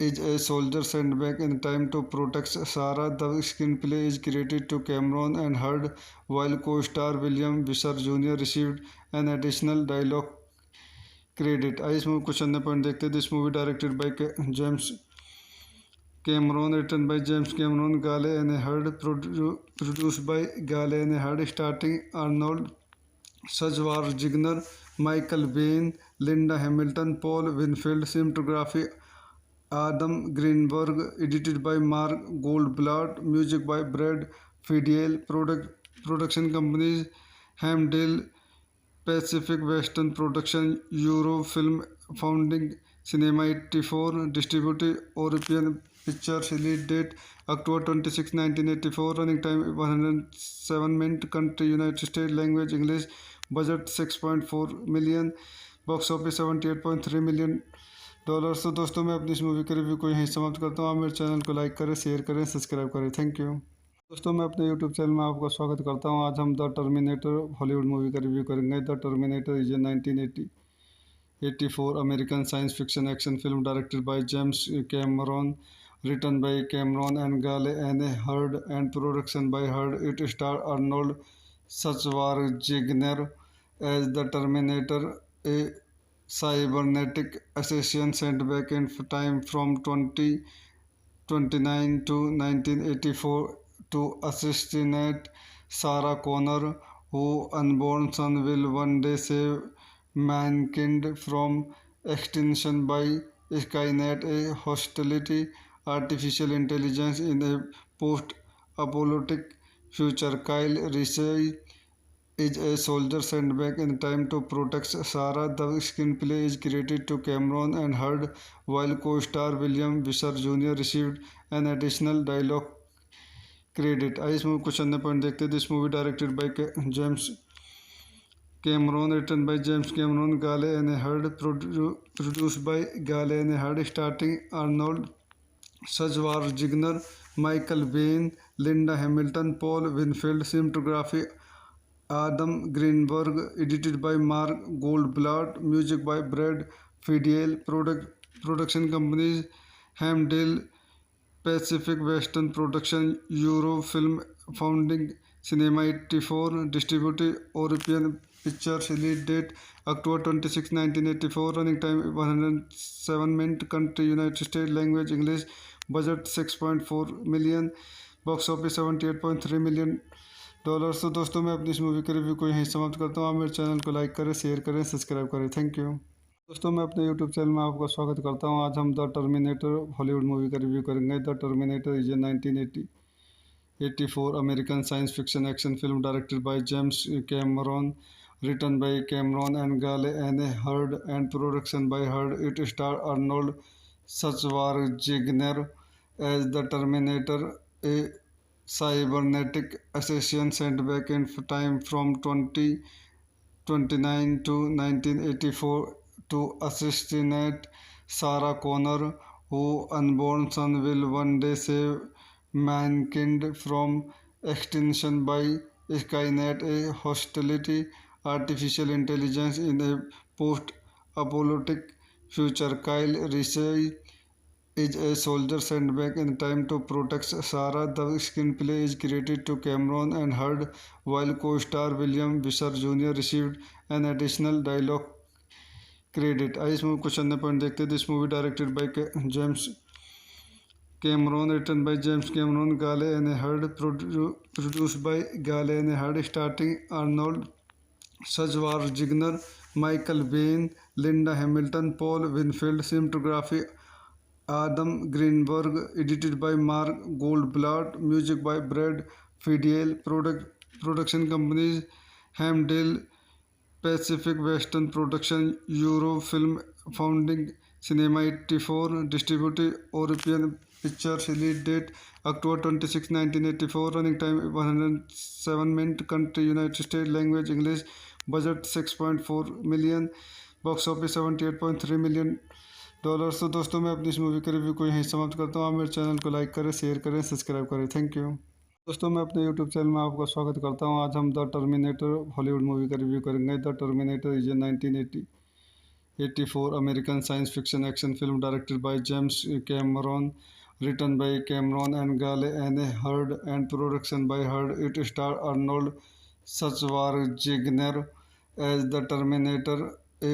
is a soldier sent back in time to protect Sarah. The screenplay is credited to Cameron and Hurd, while co-star William Visser Jr. received an additional dialogue credit. आइए इस movie कुछ अन्य point देखते हैं. This movie directed by James Cameron, written by James Cameron, Gale and Hurd, produced by Gale and Hurd, starring Arnold Schwarzenegger, Michael Biehn, Linda Hamilton, Paul Winfield, cinematography Adam Greenberg, edited by Mark Goldblatt, music by Brad Fiedel, production companies Hamdale, Pacific Western Production, Eurofilm Founding, Cinema 84, distributed European Pictures, release date October 26, 1984, running time 107 minutes, country United States, language English, budget 6.4 million, box office 78.3 million dollar. तो दोस्तों मैं अपनी इस movie के review को यहीं समाप्त करता हूँ. आप मेरे चैनल को लाइक करें, शेयर करें, सब्सक्राइब करें. Thank you. दोस्तों मैं अपने यूट्यूब चैनल में आपका स्वागत करता हूं. आज हम द टर्मिनेटर हॉलीवुड मूवी का रिव्यू करेंगे. The Terminator is a 1984 American science fiction action film directed by James Cameron, written by Cameron and Gale and Hurd, and production by Hurd. It stars Arnold Schwarzenegger as the Terminator, a cybernetic assassin sent back in time from 2029 to 1984 to assassinate Sarah Connor, whose unborn son will one day save mankind from extinction by Skynet, a hostility artificial intelligence in a post-apocalyptic future. Kyle Reese is a soldier sent back in time to protect Sarah. The screenplay is credited to Cameron and Hurd, while co-star William Visser Jr. received an additional dialogue credit. आइए इस movie कुछ अन्य point देखते हैं. This movie directed by James Cameron, written by James Cameron, Gale and Hurd, produced by Gale and Hurd, starring Arnold Schwarzenegger, Michael Biehn, Linda Hamilton, Paul Winfield, cinematography Adam Greenberg, edited by Mark Goldblatt, music by Brad Fiedel, production companies Hamdale, Pacific Western Production, Eurofilm Founding, Cinema 84, distributed European Pictures, release date October 26, 1984, running time 107 minutes, country United States, language English, budget 6.4 million, box office 78.3 million dollars. तो दोस्तों मैं अपनी इस movie का review को यहीं समाप्त करता हूँ। आप मेरे चैनल को लाइक करें, शेयर करें, सब्सक्राइब करें। Thank you. दोस्तों मैं अपने यूट्यूब चैनल में आपका स्वागत करता हूँ। आज हम द टर्मिनेटर हॉलीवुड मूवी का रिव्यू करेंगे। The Terminator is a 1984 American science fiction action film directed by James Cameron, written by Cameron and Gale and Hurd, and production by Hurd. It stars Arnold Schwarzenegger as the Terminator, a cybernetic assassin sent back in time from 2029 to 1984 to assassinate Sarah Connor, whose unborn son will one day save mankind from extinction by Skynet, a hostility artificial intelligence in a post-apocalyptic future. Kyle Reese is a soldier sent back in time to protect Sarah. The screenplay is credited to Cameron and Hurd, while co-star William Visser Jr. received an additional dialogue credit. आइए इस movie कुछ अन्य point देखते हैं। This movie directed by James Cameron, written by James Cameron, Gale and Hurd, produced by Gale and Hurd, starring Arnold Schwarzenegger, Michael Biehn, Linda Hamilton, Paul Winfield, cinematography Adam Greenberg, edited by Mark Goldblatt, music by Brad Fiedel, production companies Hamdale, Pacific Western Production, Eurofilm Founding, Cinema 84, distributed European Pictures, release date October 26, 1984, running time 107 minutes, country United States, language English, budget 6.4 million, box office 78.3 million dollars. तो दोस्तों मैं अपनी इस movie का review को यहीं समाप्त करता हूँ। आप मेरे चैनल को लाइक करें, शेयर करें, सब्सक्राइब करें। Thank you. दोस्तों मैं अपने यूट्यूब चैनल में आपका स्वागत करता हूँ। आज हम द टर्मिनेटर हॉलीवुड मूवी का रिव्यू करेंगे। The Terminator is a 1984 American science fiction action film directed by James Cameron, written by Cameron and Gale and Hurd, and production by Hurd. It stars Arnold Schwarzenegger as the Terminator, a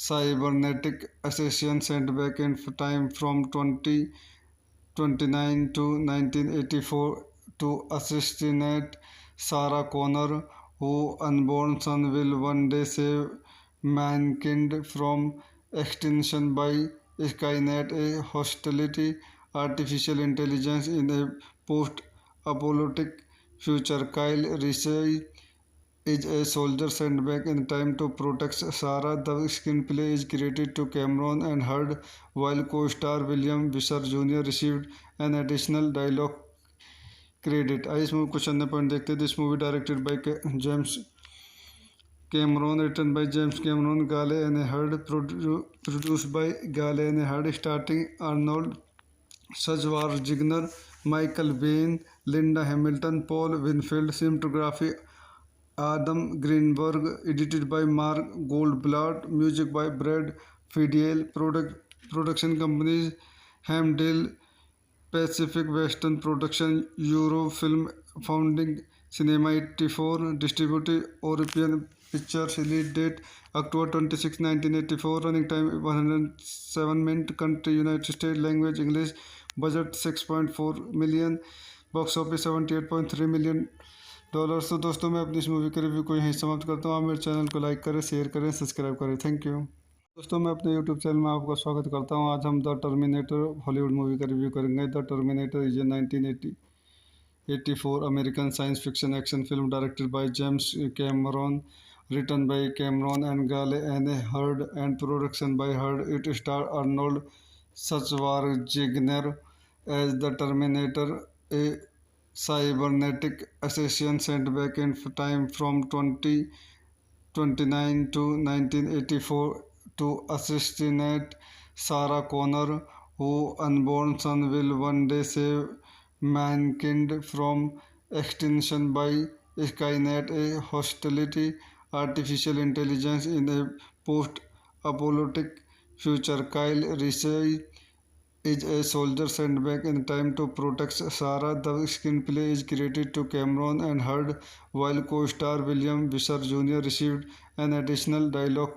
cybernetic assassin sent back in time from 2029 to 1984 to assassinate Sarah Connor, whose unborn son will one day save mankind from extinction by Skynet, a hostility artificial intelligence in a post-apocalyptic future. Kyle Reese is a soldier sent back in time to protect Sarah. The screenplay is credited to Cameron and Hurd, while co-star William Visser Jr. received an additional dialogue credit. आइए इस movie कुछ अन्य point देखते हैं। This movie directed by James Cameron, written by James Cameron, Gale and Hurd, produced by Gale and Hurd, starring Arnold Schwarzenegger, Michael Biehn, Linda Hamilton, Paul Winfield, cinematography Adam Greenberg, edited by Mark Goldblatt, music by Brad Fiedel, production companies Hamdale, Pacific Western Production, Eurofilm Founding, Cinema 84, distributed European Pictures, release date October 26, 1984, running time 107 minutes, country United States, language English, budget 6.4 million, box office 78.3 million dollars. तो दोस्तों मैं अपनी इस movie के review को यहीं समाप्त करता हूँ। आप मेरे चैनल को लाइक करें, शेयर करें, सब्सक्राइब करें। Thank you. दोस्तों मैं अपने यूट्यूब चैनल में आपका स्वागत करता हूँ। आज हम द टर्मिनेटर हॉलीवुड मूवी का रिव्यू करेंगे। The Terminator is a 1984 American science fiction action film directed by James Cameron, written by Cameron and Gale and Hurd, and production by Hurd. It stars Arnold Schwarzenegger as the Terminator, a cybernetic assassin sent back in time from 2029 to 1984 to assassinate Sarah Connor, whose unborn son will one day save mankind from extinction by Skynet, a hostility artificial intelligence in a post-apocalyptic future. Kyle Reese is a soldier sent back in time to protect Sarah. The screenplay is credited to Cameron and Hurd, while co-star William Visser Jr. received an additional dialogue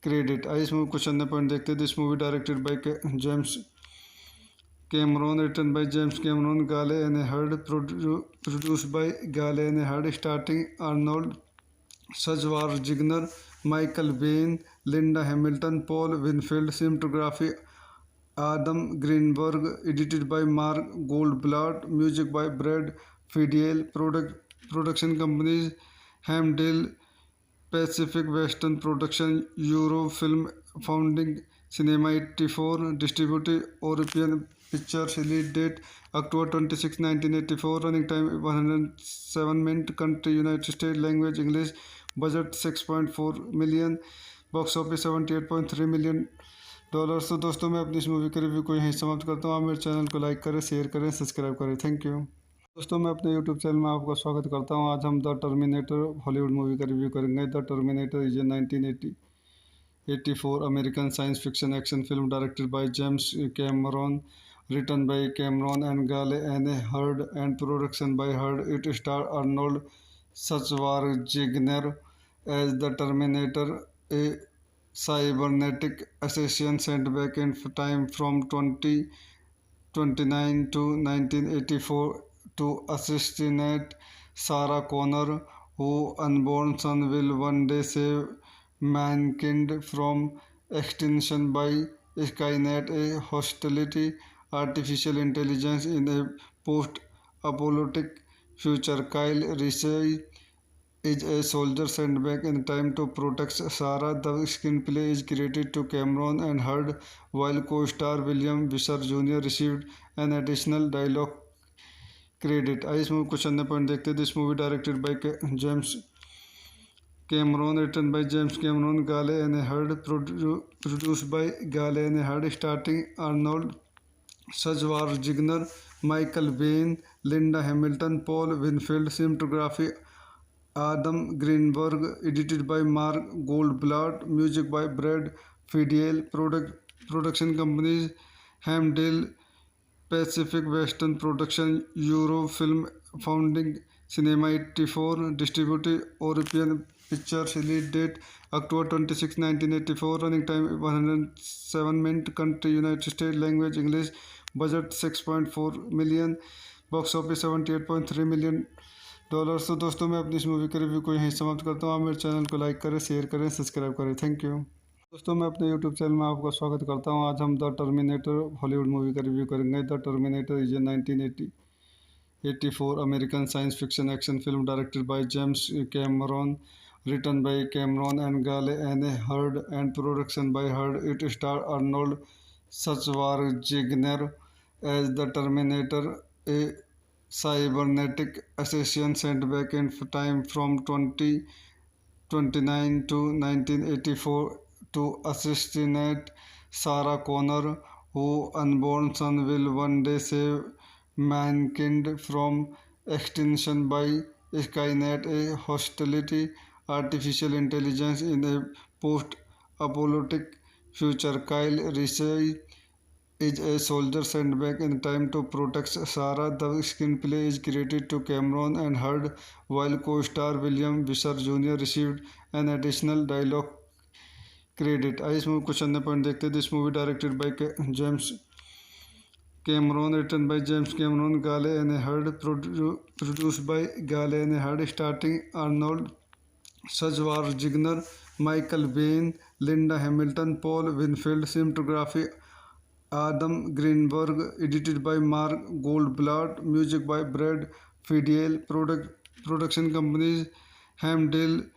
credit. आइए इस movie कुछ अन्य point देखते हैं। This movie directed by James Cameron, written by James Cameron, Gale and Hurd, produced by Gale and Hurd, starting Arnold Schwarzenegger, Michael Biehn, Linda Hamilton, Paul Winfield, cinematography Adam Greenberg, edited by Mark Goldblatt, music by Brad Fiedel, production companies Hamdale, Pacific Western Production, Eurofilm Founding, Cinema 84, distributed European Pictures, release date October 26, 1984, running time 107 minutes, country United States, language English, budget 6.4 million, box office 78.3 million dollar. तो दोस्तों मैं अपनी इस movie के review को यहीं समाप्त करता हूँ। आप मेरे चैनल को लाइक करें, शेयर करें, सब्सक्राइब करें। थैंक यू दोस्तों। मैं अपने यूट्यूब चैनल में आपका स्वागत करता हूँ। आज हम द टर्मिनेटर हॉलीवुड मूवी का रिव्यू करेंगे। The Terminator is a 1984 American science fiction action film directed by James Cameron, written by Cameron and Gale and Hurd, and production by Hurd. It stars Arnold Schwarzenegger as the Terminator, a cybernetic assassin sent back in time from 2029 to 1984 to assassinate Sarah Connor, whose unborn son will one day save mankind from extinction by Skynet, a hostility artificial intelligence in a post-apocalyptic future. Kyle Reese is a soldier sent back in time to protect Sarah. The screenplay is credited to Cameron and Hurd, while co-star William Visser Jr. received an additional dialogue credit. आइए इस movie कुछ अन्य point देखते हैं। This movie directed by James Cameron, written by James Cameron, Gale and Hurd, produced by Gale and Hurd, starring Arnold Schwarzenegger, Michael Biehn, Linda Hamilton, Paul Winfield, cinematography Adam Greenberg, edited by Mark Goldblatt, music by Brad Fiedel, production companies Hamdale, Pacific Western Production, Eurofilm Founding, Cinema 84, distributed European Pictures, release date October 26, 1984, running time 107 minutes, country United States, language English, budget 6.4 million, box office 78.3 million dollar. तो दोस्तों मैं अपनी इस movie के review को यहीं समाप्त करता हूँ। आप मेरे चैनल को लाइक करें, शेयर करें, सब्सक्राइब करें। थैंक यू दोस्तों। मैं अपने यूट्यूब चैनल में आपका स्वागत करता हूँ। आज हम द टर्मिनेटर हॉलीवुड मूवी का रिव्यू करेंगे। The Terminator is a 1984 American science fiction action film directed by James Cameron, written by Cameron and Gale and Hurd, and production by Hurd. It stars Arnold Schwarzenegger as the Terminator, a cybernetic assassin sent back in time from 2029 to 1984 to assassinate Sarah Connor, whose unborn son will one day save mankind from extinction by Skynet, a hostility artificial intelligence in a post-apocalyptic future. Kyle Reese is a soldier sent back in time to protect Sarah. The screenplay is credited to Cameron and Hurd, while co-star William Visser Jr. received an additional dialogue credit। आइए इस movie कुछ अन्य point देखते हैं। This movie directed by James Cameron, written by James Cameron, Gale and Hurd, produced by Gale and Hurd, starring Arnold Schwarzenegger, Michael Biehn, Linda Hamilton, Paul Winfield, cinematography Adam Greenberg, edited by Mark Goldblatt, music by Brad Fiedel, production companies Hamdale,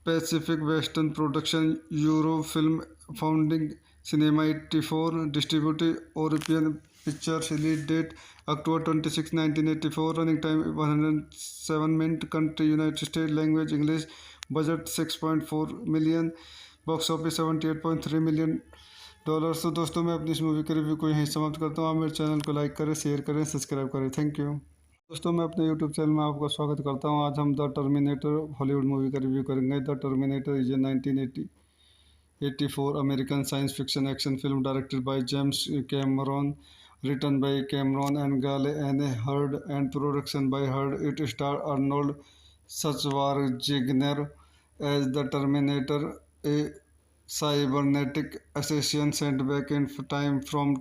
Pacific Western Production, Eurofilm Founding, Cinema 84, distributed European Pictures, release date October 26, 1984, running time 107 minutes, country United States, language English, budget 6.4 million, box office 78.3 million dollar. तो दोस्तों मैं अपनी इस movie के review को यहीं समाप्त करता हूँ। आप मेरे चैनल को लाइक करें, शेयर करें, सब्सक्राइब करें। थैंक यू दोस्तों। मैं अपने यूट्यूब चैनल में आपका स्वागत करता हूँ। आज हम द टर्मिनेटर हॉलीवुड मूवी का रिव्यू करेंगे। The Terminator is a 1984 American science fiction action film directed by James Cameron, written by Cameron and Gale and Hurd, and production by Hurd. It stars Arnold Schwarzenegger as the Terminator, a cybernetic assassin sent back in time from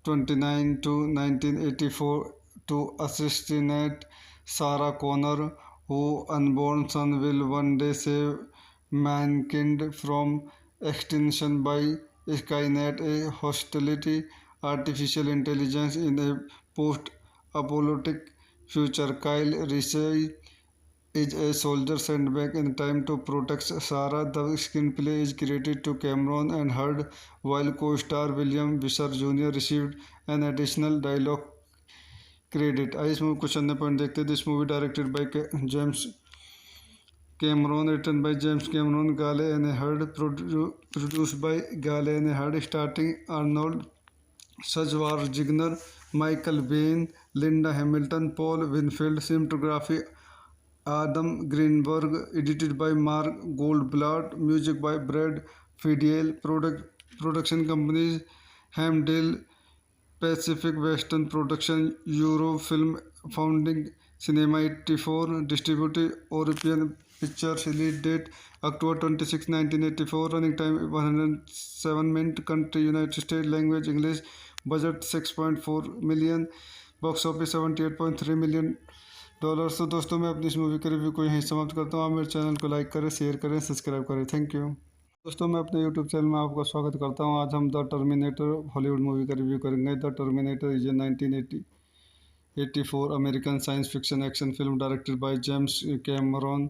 1929 to 1984 to assassinate Sarah Connor, whose unborn son will one day save mankind from extinction by Skynet, a hostility artificial intelligence in a post-apocalyptic future. Kyle Reese is a soldier sent back in time to protect Sarah. The screenplay is credited to Cameron and Hurd, while co-star William Visser Jr. received an additional dialogue credit. आइए इस movie कुछ अन्य point देखते हैं. This movie directed by James Cameron, written by James Cameron, Gale and Hurd, produced by Gale and Hurd, starring Arnold Schwarzenegger, Michael Biehn, Linda Hamilton, Paul Winfield, cinematography Adam Greenberg, edited by Mark Goldblatt, music by Brad Fiedel, production companies Hamdale, Pacific Western Production, Eurofilm, Founding Cinema 84, distributed European Pictures, release date October 26, 1984, running time 107 minutes, country United States, language English, budget 6.4 million, box office 78.3 million dollars. तो दोस्तों मैं अपनी इस movie का review को यहीं समाप्त करता हूँ. आप मेरे चैनल को लाइक करें, शेयर करें, सब्सक्राइब करें. Thank you. दोस्तों मैं अपने यूट्यूब चैनल में आपका स्वागत करता हूं. आज हम द टर्मिनेटर हॉलीवुड मूवी का रिव्यू करेंगे. The Terminator is a 1984 American science fiction action film directed by James Cameron,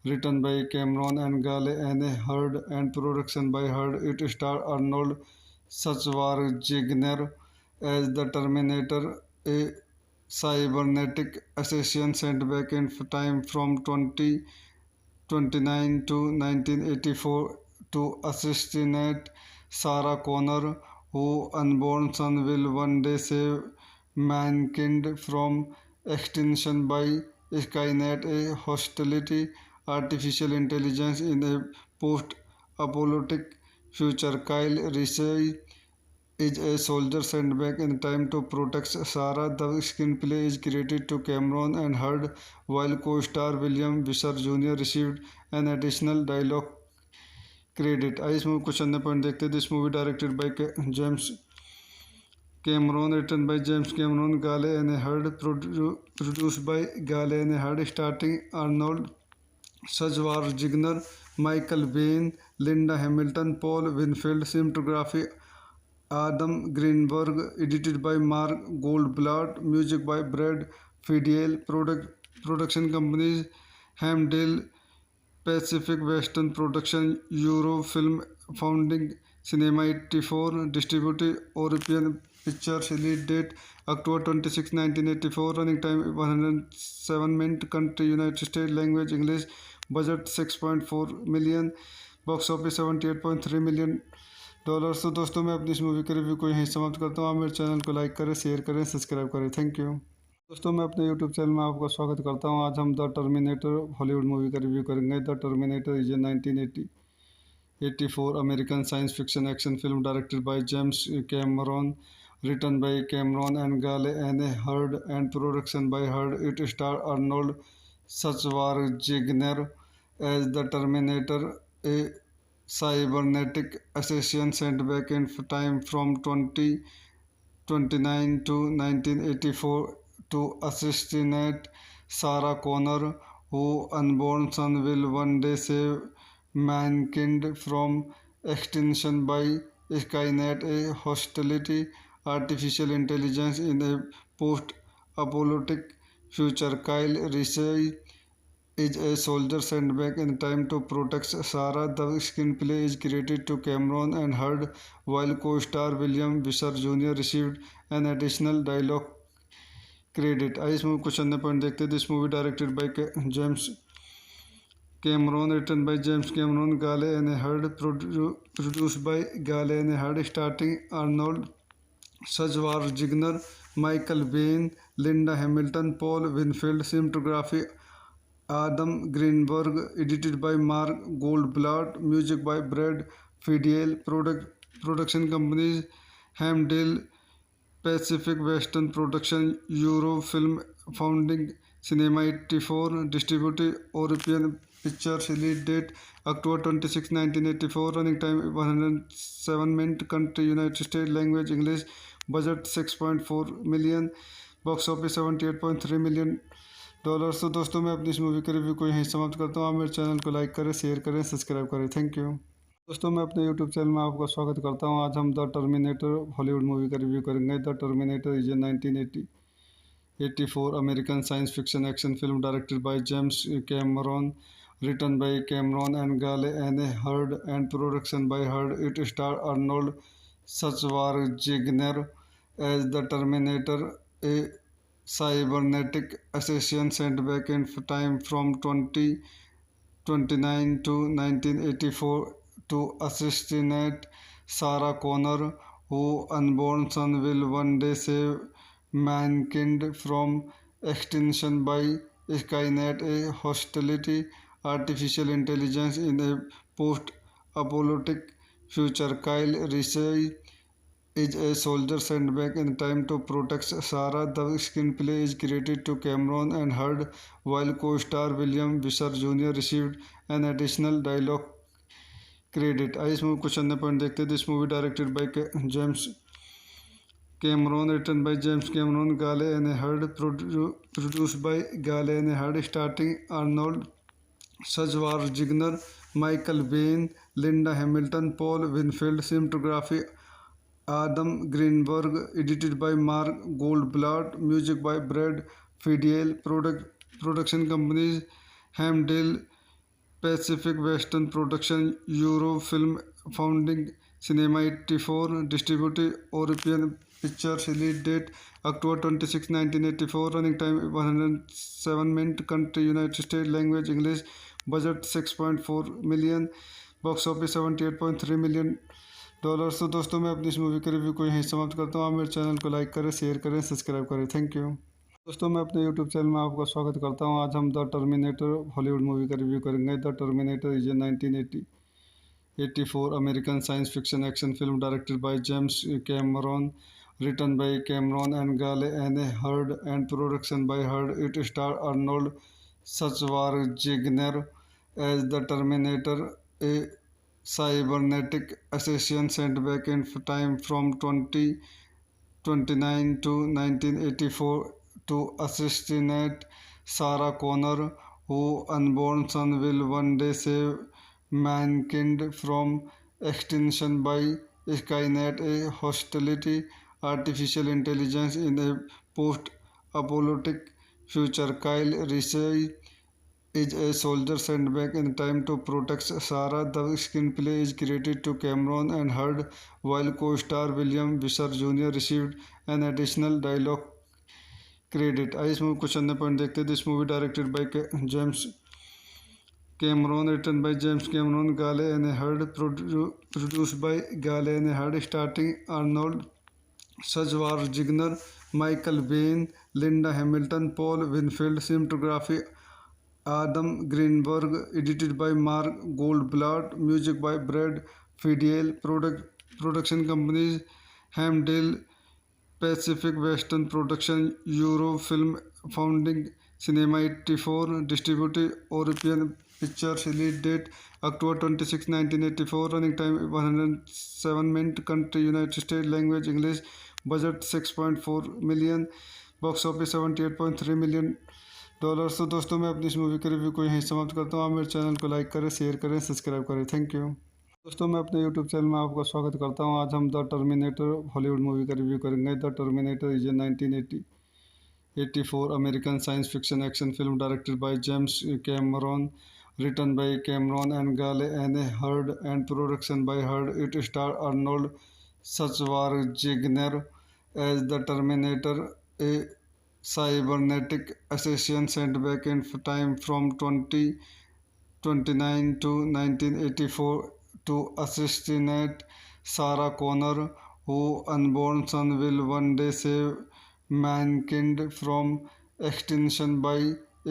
written by Cameron and Gale and Hurd, and production by Hurd. It stars Arnold Schwarzenegger as the Terminator, a cybernetic assassin sent back in time from 2029 to 1984 to assassinate Sarah Connor, whose unborn son will one day save mankind from extinction by Skynet, a hostility artificial intelligence in a post-apocalyptic future. Kyle Reese is a soldier sent back in time to protect Sarah. The screenplay is credited to Cameron and Hurd, while co-star William Visser Jr. received an additional dialogue credit. आइए इस movie कुछ अन्य point देखते हैं. This movie directed by James Cameron, written by James Cameron, Gale and Hurd, produced by Gale and Hurd, starring Arnold Schwarzenegger, Michael Biehn, Linda Hamilton, Paul Winfield, cinematography Adam Greenberg, edited by Mark Goldblatt, music by Brad Fiedel, production companies Hamdale, Pacific Western Production, Eurofilm, Founding Cinema 84, distributed European Pictures, release date October 26, 1984, running time 107 minutes, country United States, language English, budget 6.4 million, box office 78.3 million dollars. तो दोस्तों मैं अपनी इस movie के review को यहीं समाप्त करता हूँ. आप मेरे चैनल को लाइक करें, शेयर करें, सब्सक्राइब करें. Thank you. दोस्तों मैं अपने यूट्यूब चैनल में आपका स्वागत करता हूं. आज हम द टर्मिनेटर हॉलीवुड मूवी का रिव्यू करेंगे. The Terminator is a 1984 American science fiction action film directed by James Cameron, written by Cameron and Gale and Hurd, and production by Hurd. It stars Arnold Schwarzenegger as the Terminator, a cybernetic assassin sent back in time from 2029 to 1984 to assassinate Sarah Connor, whose unborn son will one day save mankind from extinction by Skynet, a hostility artificial intelligence in a post-apocalyptic future. Kyle Reese is a soldier sent back in time to protect Sarah. The screenplay is credited to Cameron and Hurd, while co-star William Visser Jr. received an additional dialogue credit. आइए इस movie कुछ अन्य point देखते हैं. This movie directed by James Cameron, written by James Cameron, Gale and Hurd, produced by Gale and Hurd, starring Arnold Schwarzenegger, Michael Biehn, Linda Hamilton, Paul Winfield, cinematography Adam Greenberg, edited by Mark Goldblatt, music by Brad Fiedel, production companies Hamdale, Pacific Western Production, Eurofilm, Founding Cinema 84, distributed European Pictures, release date October 26, 1984, running time 107 minutes, country United States, language English, budget 6.4 million, box office 78.3 million dollar. तो दोस्तों मैं अपनी इस movie के review को यहीं समाप्त करता हूँ। आप मेरे चैनल को लाइक करें, शेयर करें, सब्सक्राइब करें। Thank you. दोस्तों मैं अपने यूट्यूब चैनल में आपका स्वागत करता हूँ। आज हम द टर्मिनेटर हॉलीवुड मूवी का रिव्यू करेंगे। The Terminator is a 1984 American science fiction action film directed by James Cameron, written by Cameron and Gale and Hurd, and production by Hurd. It stars Arnold Schwarzenegger as the Terminator, a cybernetic assassin sent back in time from 2029 to 1984 to assassinate Sarah Connor, whose unborn son will one day save mankind from extinction by Skynet, a hostility artificial intelligence in a post-apocalyptic future. Kyle Reese is a soldier sent back in time to protect Sarah. The screenplay is credited to Cameron and Hurd, while co-star William Visser Jr. received an additional dialogue credit. आइए इस movie कुछ अन्य point देखते हैं। This movie directed by James Cameron, written by James Cameron, Gale and Hurd, produced by Gale and Hurd, starting Arnold Schwarzenegger, Michael Biehn, Linda Hamilton, Paul Winfield, cinematography Adam Greenberg, edited by Mark Goldblatt, music by Brad Fiedel, production companies Hamdale, Pacific Western Production, Eurofilm Founding, Cinema 84, distributed European Pictures, release date October 26, 1984, running time 107 minutes, country United States, language English, budget 6.4 million, box office 78.3 million dollar. तो दोस्तों मैं अपनी इस movie के review को यहीं समाप्त करता हूँ। आप मेरे चैनल को लाइक करें, शेयर करें, सब्सक्राइब करें। Thank you. दोस्तों मैं अपने यूट्यूब चैनल में आपका स्वागत करता हूँ। आज हम द टर्मिनेटर हॉलीवुड मूवी का रिव्यू करेंगे। The Terminator is a 1984 American science fiction action film directed by James Cameron, written by Cameron and Gale and Hurd, and production by Hurd. It stars Arnold Schwarzenegger as the Terminator, a cybernetic assassin sent back in time from 2029 to 1984 to assassinate Sarah Connor, whose unborn son will one day save mankind from extinction by Skynet, a hostility artificial intelligence in a post-apocalyptic future. Kyle Reese is a soldier sent back in time to protect Sarah. The screenplay is credited to Cameron and Hurd, while co-star William Visser Jr. received an additional dialogue credit. आइए इस movie कुछ अन्य point देखते हैं। This movie directed by James Cameron, written by James Cameron, Gale and Hurd, produced by Gale and Hurd, starring Arnold Schwarzenegger, Michael Biehn, Linda Hamilton, Paul Winfield, cinematography Adam Greenberg, edited by Mark Goldblatt, music by Brad Fiedel, production companies Hamdale, Pacific Western Production, Eurofilm Founding, Cinema 84, distributed European Pictures, release date October 26, 1984, running time 107 minutes, country United States, language English, budget 6.4 million, box office 78.3 million dollar. तो दोस्तों मैं अपनी इस movie के review को यहीं समाप्त करता हूँ। आप मेरे चैनल को लाइक करें, शेयर करें, सब्सक्राइब करें। Thank you. दोस्तों मैं अपने यूट्यूब चैनल में आपका स्वागत करता हूँ। आज हम द टर्मिनेटर हॉलीवुड मूवी का रिव्यू करेंगे। The Terminator is a 1984 American science fiction action film directed by James Cameron, written by Cameron and Gale and Hurd, and production by Hurd. It stars Arnold Schwarzenegger as the Terminator, a cybernetic assassin sent back in time from 2029 to 1984 to assassinate Sarah Connor, whose unborn son will one day save mankind from extinction by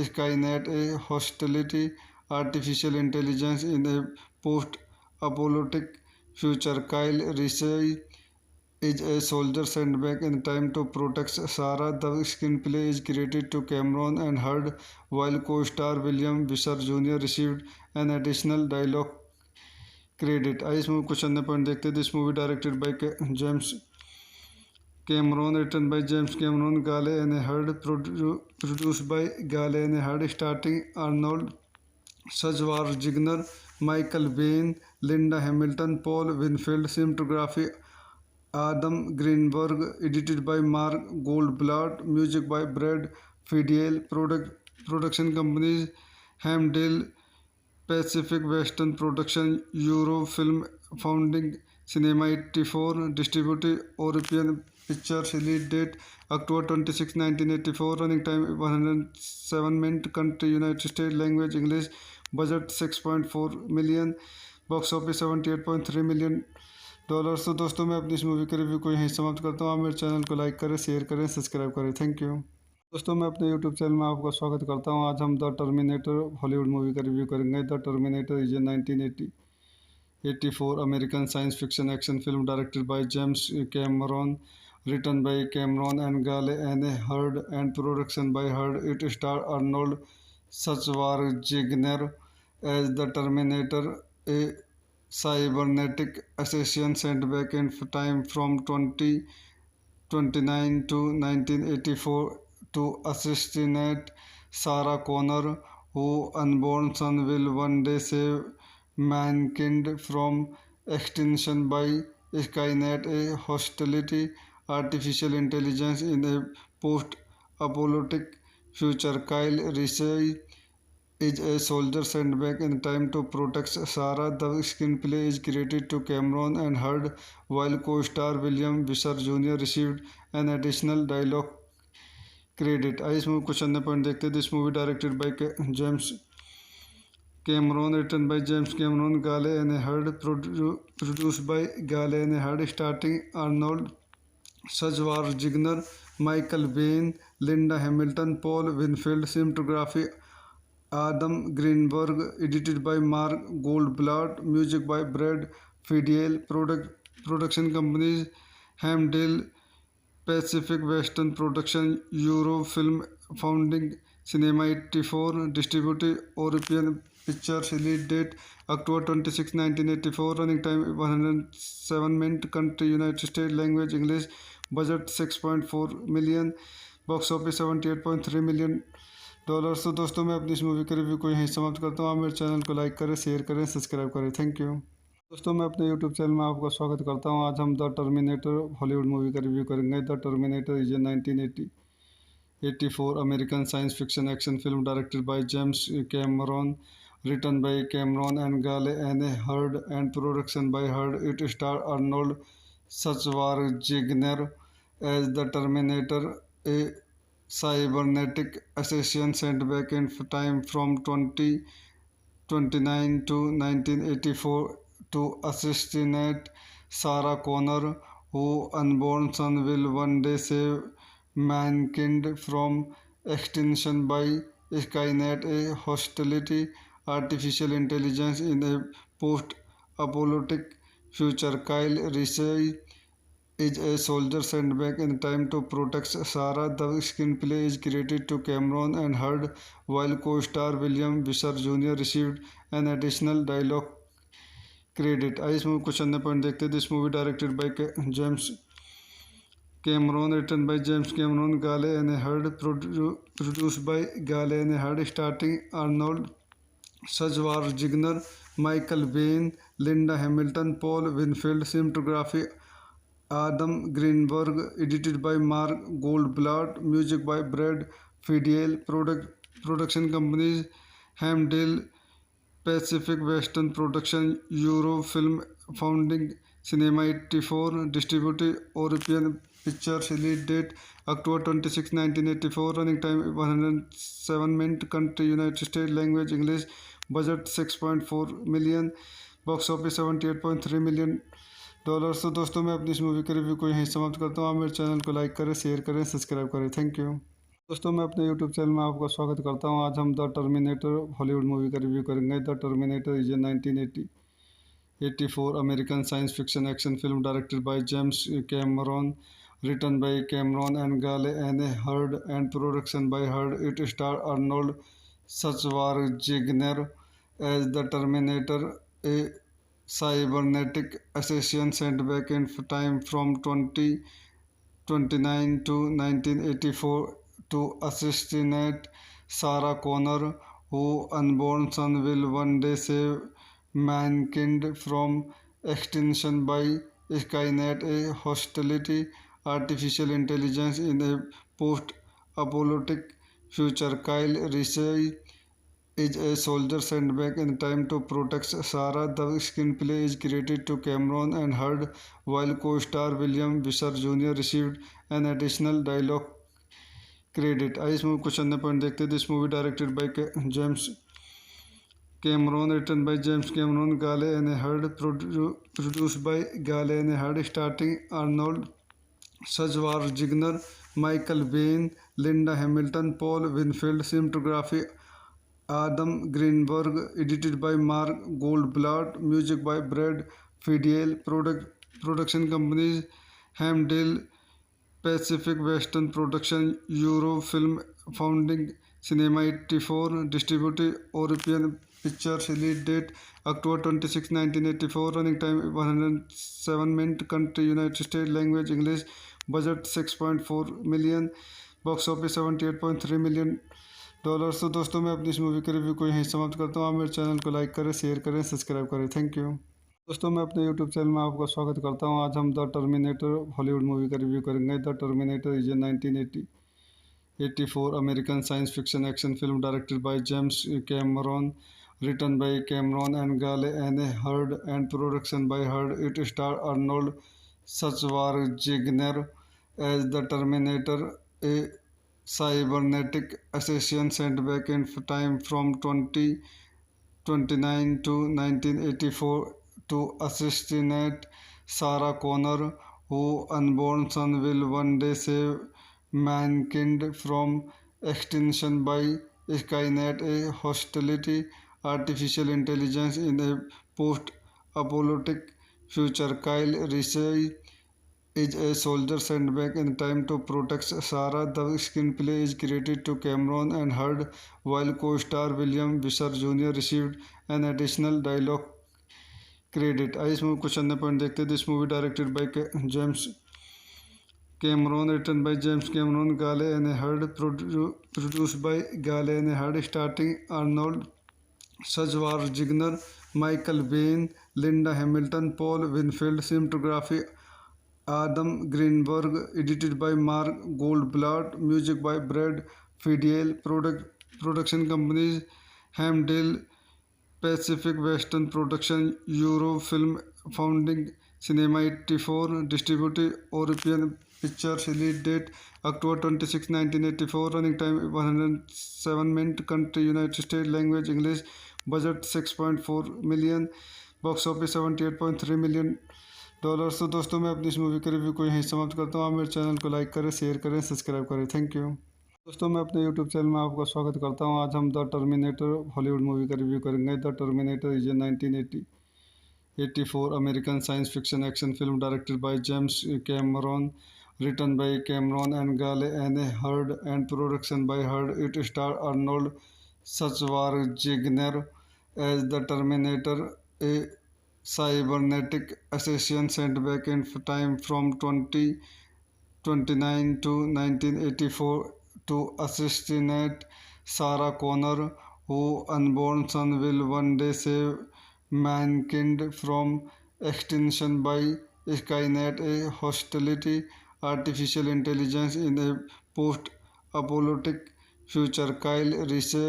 Skynet, a hostility artificial intelligence in a post-apocalyptic future. Kyle Reese is a soldier sent back in time to protect Sarah. The screenplay is credited to Cameron and Hurd, while co-star William Visser Jr. received an additional dialogue credit. आइए इस movie question point देखते हैं. This movie directed by James Cameron, written by James Cameron, Gale and Hurd, produced by Gale and Hurd, starting Arnold Schwarzenegger, Michael Biehn, Linda Hamilton, Paul Winfield, cinematography Adam Greenberg, edited by Mark Goldblatt, music by Brad Fiedel, production companies Hamdale, Pacific Western Production, Eurofilm, Founding Cinema 84, distributed European Pictures, release date October 26, 1984, running time 107 minutes, country United States, language English, budget 6.4 million, box office 78.3 million dollar. तो दोस्तों मैं अपनी इस movie के review को यहीं समाप्त करता हूँ. आप मेरे चैनल को लाइक करें, शेयर करें, सब्सक्राइब करें. Thank you. दोस्तों मैं अपने यूट्यूब चैनल में आपका स्वागत करता हूं. आज हम द टर्मिनेटर हॉलीवुड मूवी का रिव्यू करेंगे. The Terminator is a 1984 American science fiction action film directed by James Cameron, written by Cameron and Gale and Hurd, and production by Hurd. It stars Arnold Schwarzenegger as the Terminator, a cybernetic assassin sent back in time from 2029 to 1984 to assassinate Sarah Connor, whose unborn son will one day save mankind from extinction by Skynet, a hostility artificial intelligence in a post-apocalyptic future. Kyle Reese is a soldier sent back in time to protect Sarah. The screenplay is credited to Cameron and Hurd, while co-star William Visser Jr. received an additional dialogue credit. आइए इस movie question point देखते हैं. This movie directed by James Cameron, written by James Cameron, Gale and Hurd, produced by Gale and Hurd, starting Arnold Schwarzenegger, Michael Biehn, Linda Hamilton, Paul Winfield, cinematography Adam Greenberg, edited by Mark Goldblatt, music by Brad Fiedel, production companies Hamdale, Pacific Western Production, Eurofilm, Founding Cinema 84, distributed European Pictures, release date October 26, 1984, running time 107 minutes, country United States, language English, budget 6.4 million, box office 78.3 million dollar. तो दोस्तों मैं अपनी इस movie के review को यहीं समाप्त करता हूँ. आप मेरे चैनल को लाइक करें, शेयर करें, सब्सक्राइब करें. Thank you. दोस्तों मैं अपने यूट्यूब चैनल में आपका स्वागत करता हूं. आज हम द टर्मिनेटर हॉलीवुड मूवी का रिव्यू करेंगे. The Terminator is a 1984 American science fiction action film directed by James Cameron, written by Cameron and Gale and Hurd, and production by Hurd. It stars Arnold Schwarzenegger as the Terminator, a cybernetic assassin sent back in time from 2029 to 1984 to assassinate Sarah Connor, whose unborn son will one day save mankind from extinction by Skynet, a hostility artificial intelligence in a post-apocalyptic future. Kyle Reese is a soldier sent back in time to protect Sarah. The screenplay is credited to Cameron and Hurd, while co-star William Visser Jr. received an additional dialogue credit. आइए इस movie question point देखते हैं. This movie directed by James Cameron, written by James Cameron, Gale and Hurd, produced by Gale and Hurd, starting Arnold Schwarzenegger, Michael Biehn, Linda Hamilton, Paul Winfield, cinematography Adam Greenberg, edited by Mark Goldblatt, music by Brad Fiedel, production companies Hamdale, Pacific Western Production, Eurofilm, Founding Cinema 84, distributed European Pictures, release date October 26, 1984, running time 107 minutes, country United States, language English, budget 6.4 million, box office 78.3 million dollar. तो दोस्तों मैं अपनी इस movie के review को यहीं समाप्त करता हूँ. आप मेरे चैनल को लाइक करें, शेयर करें, सब्सक्राइब करें. Thank you. दोस्तों मैं अपने यूट्यूब चैनल में आपका स्वागत करता हूं. आज हम द टर्मिनेटर हॉलीवुड मूवी का रिव्यू करेंगे. The Terminator is a 1984 American science fiction action film directed by James Cameron, written by Cameron and Gale and Hurd and production by Hurd. It starred Arnold Schwarzenegger as the Terminator, a cybernetic assassin sent back in time from 2029 to 1984 to assassinate Sarah Connor, whose unborn son will one day save mankind from extinction by Skynet, a hostility artificial intelligence in a post-apocalyptic future. Kyle Reese is a soldier sent back in time to protect Sarah. The screenplay is credited to Cameron and Hurd, while co-star William Visser Jr. received an additional dialogue credit. आइए इस movie question अन्य point देखते हैं. This movie directed by James Cameron, written by James Cameron, Gale and Hurd, produced by Gale and Hurd, starring Arnold Schwarzenegger, Michael Biehn, Linda Hamilton, Paul Winfield, cinematography Adam Greenberg, edited by Mark Goldblatt, music by Brad Fiedel, production companies Hamdale, Pacific Western Production, Eurofilm Founding, Cinema 84, distributed European Pictures, release date October 26, 1984, running time 107 minutes, country United States, language English, budget 6.4 million, box office 78.3 million dollar. तो दोस्तों मैं अपनी इस movie के review को यहीं समाप्त करता हूँ. आप मेरे चैनल को लाइक करें, शेयर करें, सब्सक्राइब करें. Thank you. दोस्तों मैं अपने यूट्यूब चैनल में आपका स्वागत करता हूं. आज हम द टर्मिनेटर हॉलीवुड मूवी का रिव्यू करेंगे. The Terminator is a 1984 American science fiction action film directed by James Cameron, written by Cameron and Gale and Hurd and production by Hurd. It starred Arnold Schwarzenegger as the Terminator, a cybernetic assassin sent back in time from 2029 to 1984 to assassinate Sarah Connor, whose unborn son will one day save mankind from extinction by Skynet, a hostility artificial intelligence in a post-apocalyptic future. Kyle Reese is a soldier sent back in time to protect Sarah. The screenplay is credited to Cameron and Hurd, while co-star William Visser Jr. received an additional dialogue credit. आइए इस movie question अन्य point देखते हैं. This movie directed by James Cameron, written by James Cameron, Gale and Hurd, produced by Gale and Hurd, starring Arnold Schwarzenegger, Michael Biehn, Linda Hamilton, Paul Winfield, cinematography Adam Greenberg, edited by Mark Goldblatt, music by Brad Fiedel, production companies Hamdale, Pacific Western Production, Eurofilm Founding, Cinema 84, distributed European Pictures, release date October 26, 1984, running time 107 minutes, country United States, language English, budget 6.4 million, box office 78.3 million dollar. तो दोस्तों मैं अपनी इस movie के review को यहीं समाप्त करता हूँ. आप मेरे चैनल को लाइक करें, शेयर करें, सब्सक्राइब करें. Thank you. दोस्तों मैं अपने यूट्यूब चैनल में आपका स्वागत करता हूं. आज हम द टर्मिनेटर हॉलीवुड मूवी का रिव्यू करेंगे. The Terminator is a 1984 American science fiction action film directed by James Cameron, written by Cameron and Gale and Hurd and production by Hurd. It starred Arnold Schwarzenegger as the Terminator, a cybernetic assassin sent back in time from 2029 to 1984 to assassinate Sarah Connor, whose unborn son will one day save mankind from extinction by Skynet, a hostility artificial intelligence in a post-apocalyptic future. Kyle Reese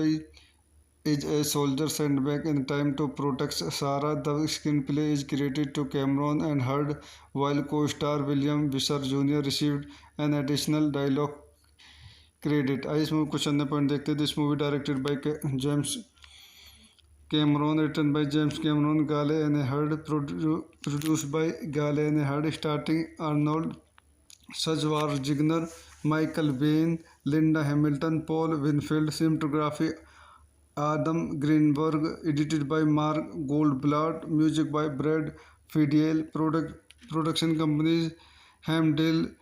is a soldier sent back in time to protect Sarah. The screenplay is credited to Cameron and Hurd, while co-star William Visser Jr. received an additional dialogue credit. आइए इस movie question अन्य point देखते हैं. This movie directed by James Cameron, written by James Cameron, Gale and Hurd, produced by Gale and Hurd, starring Arnold Schwarzenegger, Michael Biehn, Linda Hamilton, Paul Winfield, cinematography Adam Greenberg, edited by Mark Goldblatt, music by Brad Fiedel, production companies Hamdale,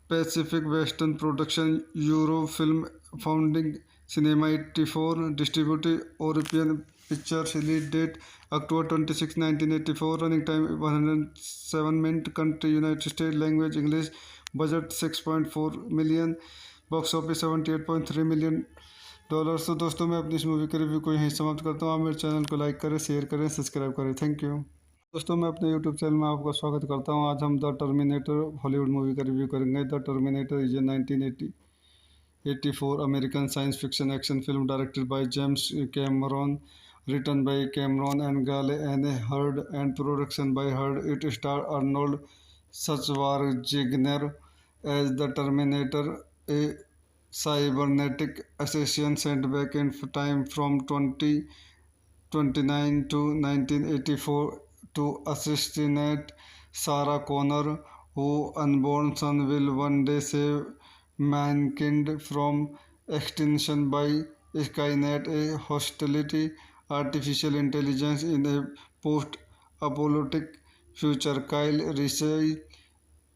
Pacific Western Production, Eurofilm, Founding Cinema 84, distributed European Pictures, release date October 26, 1984, running time 107 minutes, country United States, language English, budget 6.4 million, box office 78.3 million dollar. तो दोस्तों मैं अपनी इस movie के review को यहीं समाप्त करता हूँ। आप मेरे चैनल को लाइक करें, शेयर करें, सब्सक्राइब करें। थैंक यू दोस्तों। मैं अपने यूट्यूब चैनल में आपका स्वागत करता हूँ। आज हम द टर्मिनेटर हॉलीवुड मूवी का रिव्यू करेंगे। The Terminator is a 1984 American science fiction action film directed by James Cameron, written by Cameron and Gale and Hurd, and production by Hurd. It starred Arnold Schwarzenegger as the Terminator, a cybernetic assassin sent back in time from 2029 to 1984 to assassinate Sarah Connor, whose unborn son will one day save mankind from extinction by Skynet, a hostility artificial intelligence in a post-apocalyptic future. Kyle Reese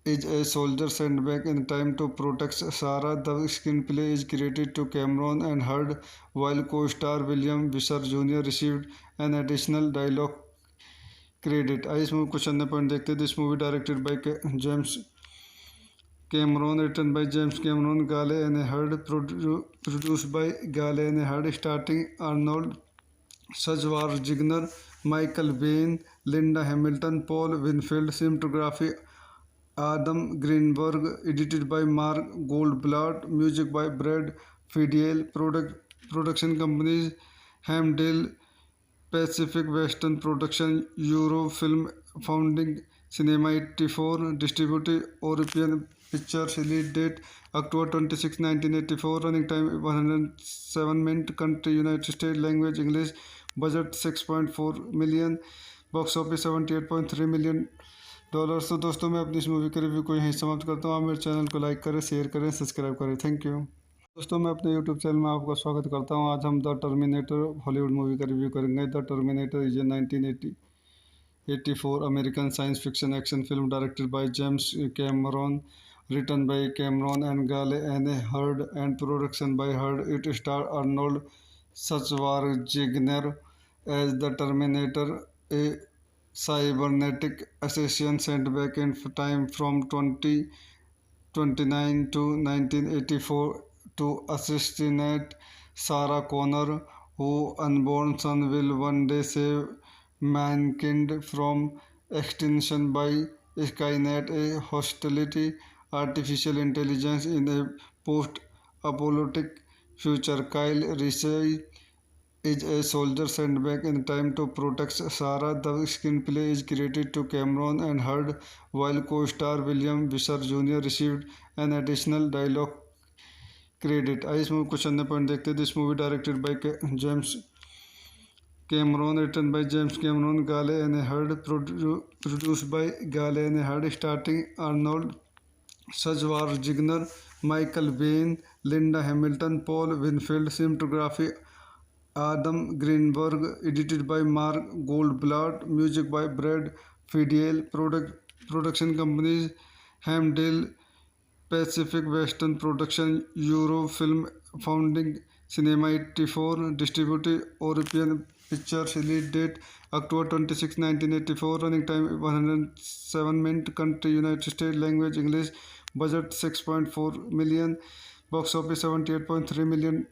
is a soldier sent back in time to protect Sarah. The screenplay is credited to Cameron and Hurd, while co-star William Visser Jr. received an additional dialogue credit. आइए इस movie कुछ अन्य point देखते हैं। This movie directed by James Cameron, written by James Cameron, Gale and Hurd, produced by Gale and Hurd, starring Arnold Schwarzenegger, Michael Biehn, Linda Hamilton, Paul Winfield, cinematography Adam Greenberg, edited by Mark Goldblatt, music by Brad Fiedel, production companies Hamdale, Pacific Western Production, Eurofilm, Founding Cinema 84, distributed European Pictures, release date October 26, 1984, running time 107 minutes, country United States, language English, budget 6.4 million, box office 78.3 million dollar. तो दोस्तों मैं अपनी इस movie के review को यहीं समाप्त करता हूँ। आप मेरे चैनल को लाइक करें, शेयर करें, सब्सक्राइब करें। थैंक यू दोस्तों। मैं अपने यूट्यूब चैनल में आपका स्वागत करता हूँ। आज हम द टर्मिनेटर हॉलीवुड मूवी का रिव्यू करेंगे। The Terminator is a 1984 American science fiction action film directed by James Cameron, written by Cameron and Gale and Hurd, and production by Hurd. It starred Arnold Schwarzenegger as the Terminator, a cybernetic assassin sent back in time from 2029 to 1984 to assassinate Sarah Connor, whose unborn son will one day save mankind from extinction by Skynet, a hostility artificial intelligence in a post-apocalyptic future. Kyle Reese is a soldier sent back in time to protect Sarah. The screenplay is credited to Cameron and Hurd, while co-star William Visser Jr. received an additional dialogue credit. आइए इस movie कुछ अन्य point देखते हैं। This movie directed by James Cameron, written by James Cameron, Gale and Hurd, produced by Gale and Hurd, starring Arnold Schwarzenegger, Michael Biehn, Linda Hamilton, Paul Winfield, cinematography Adam Greenberg, edited by Mark Goldblatt, music by Brad Fiedel, production companies Hamdale, Pacific Western Production, Eurofilm, Founding Cinema 84, distributed European Pictures, release date October 26, 1984, running time 107 minutes, country United States, language English, budget 6.4 million, box office 78.3 million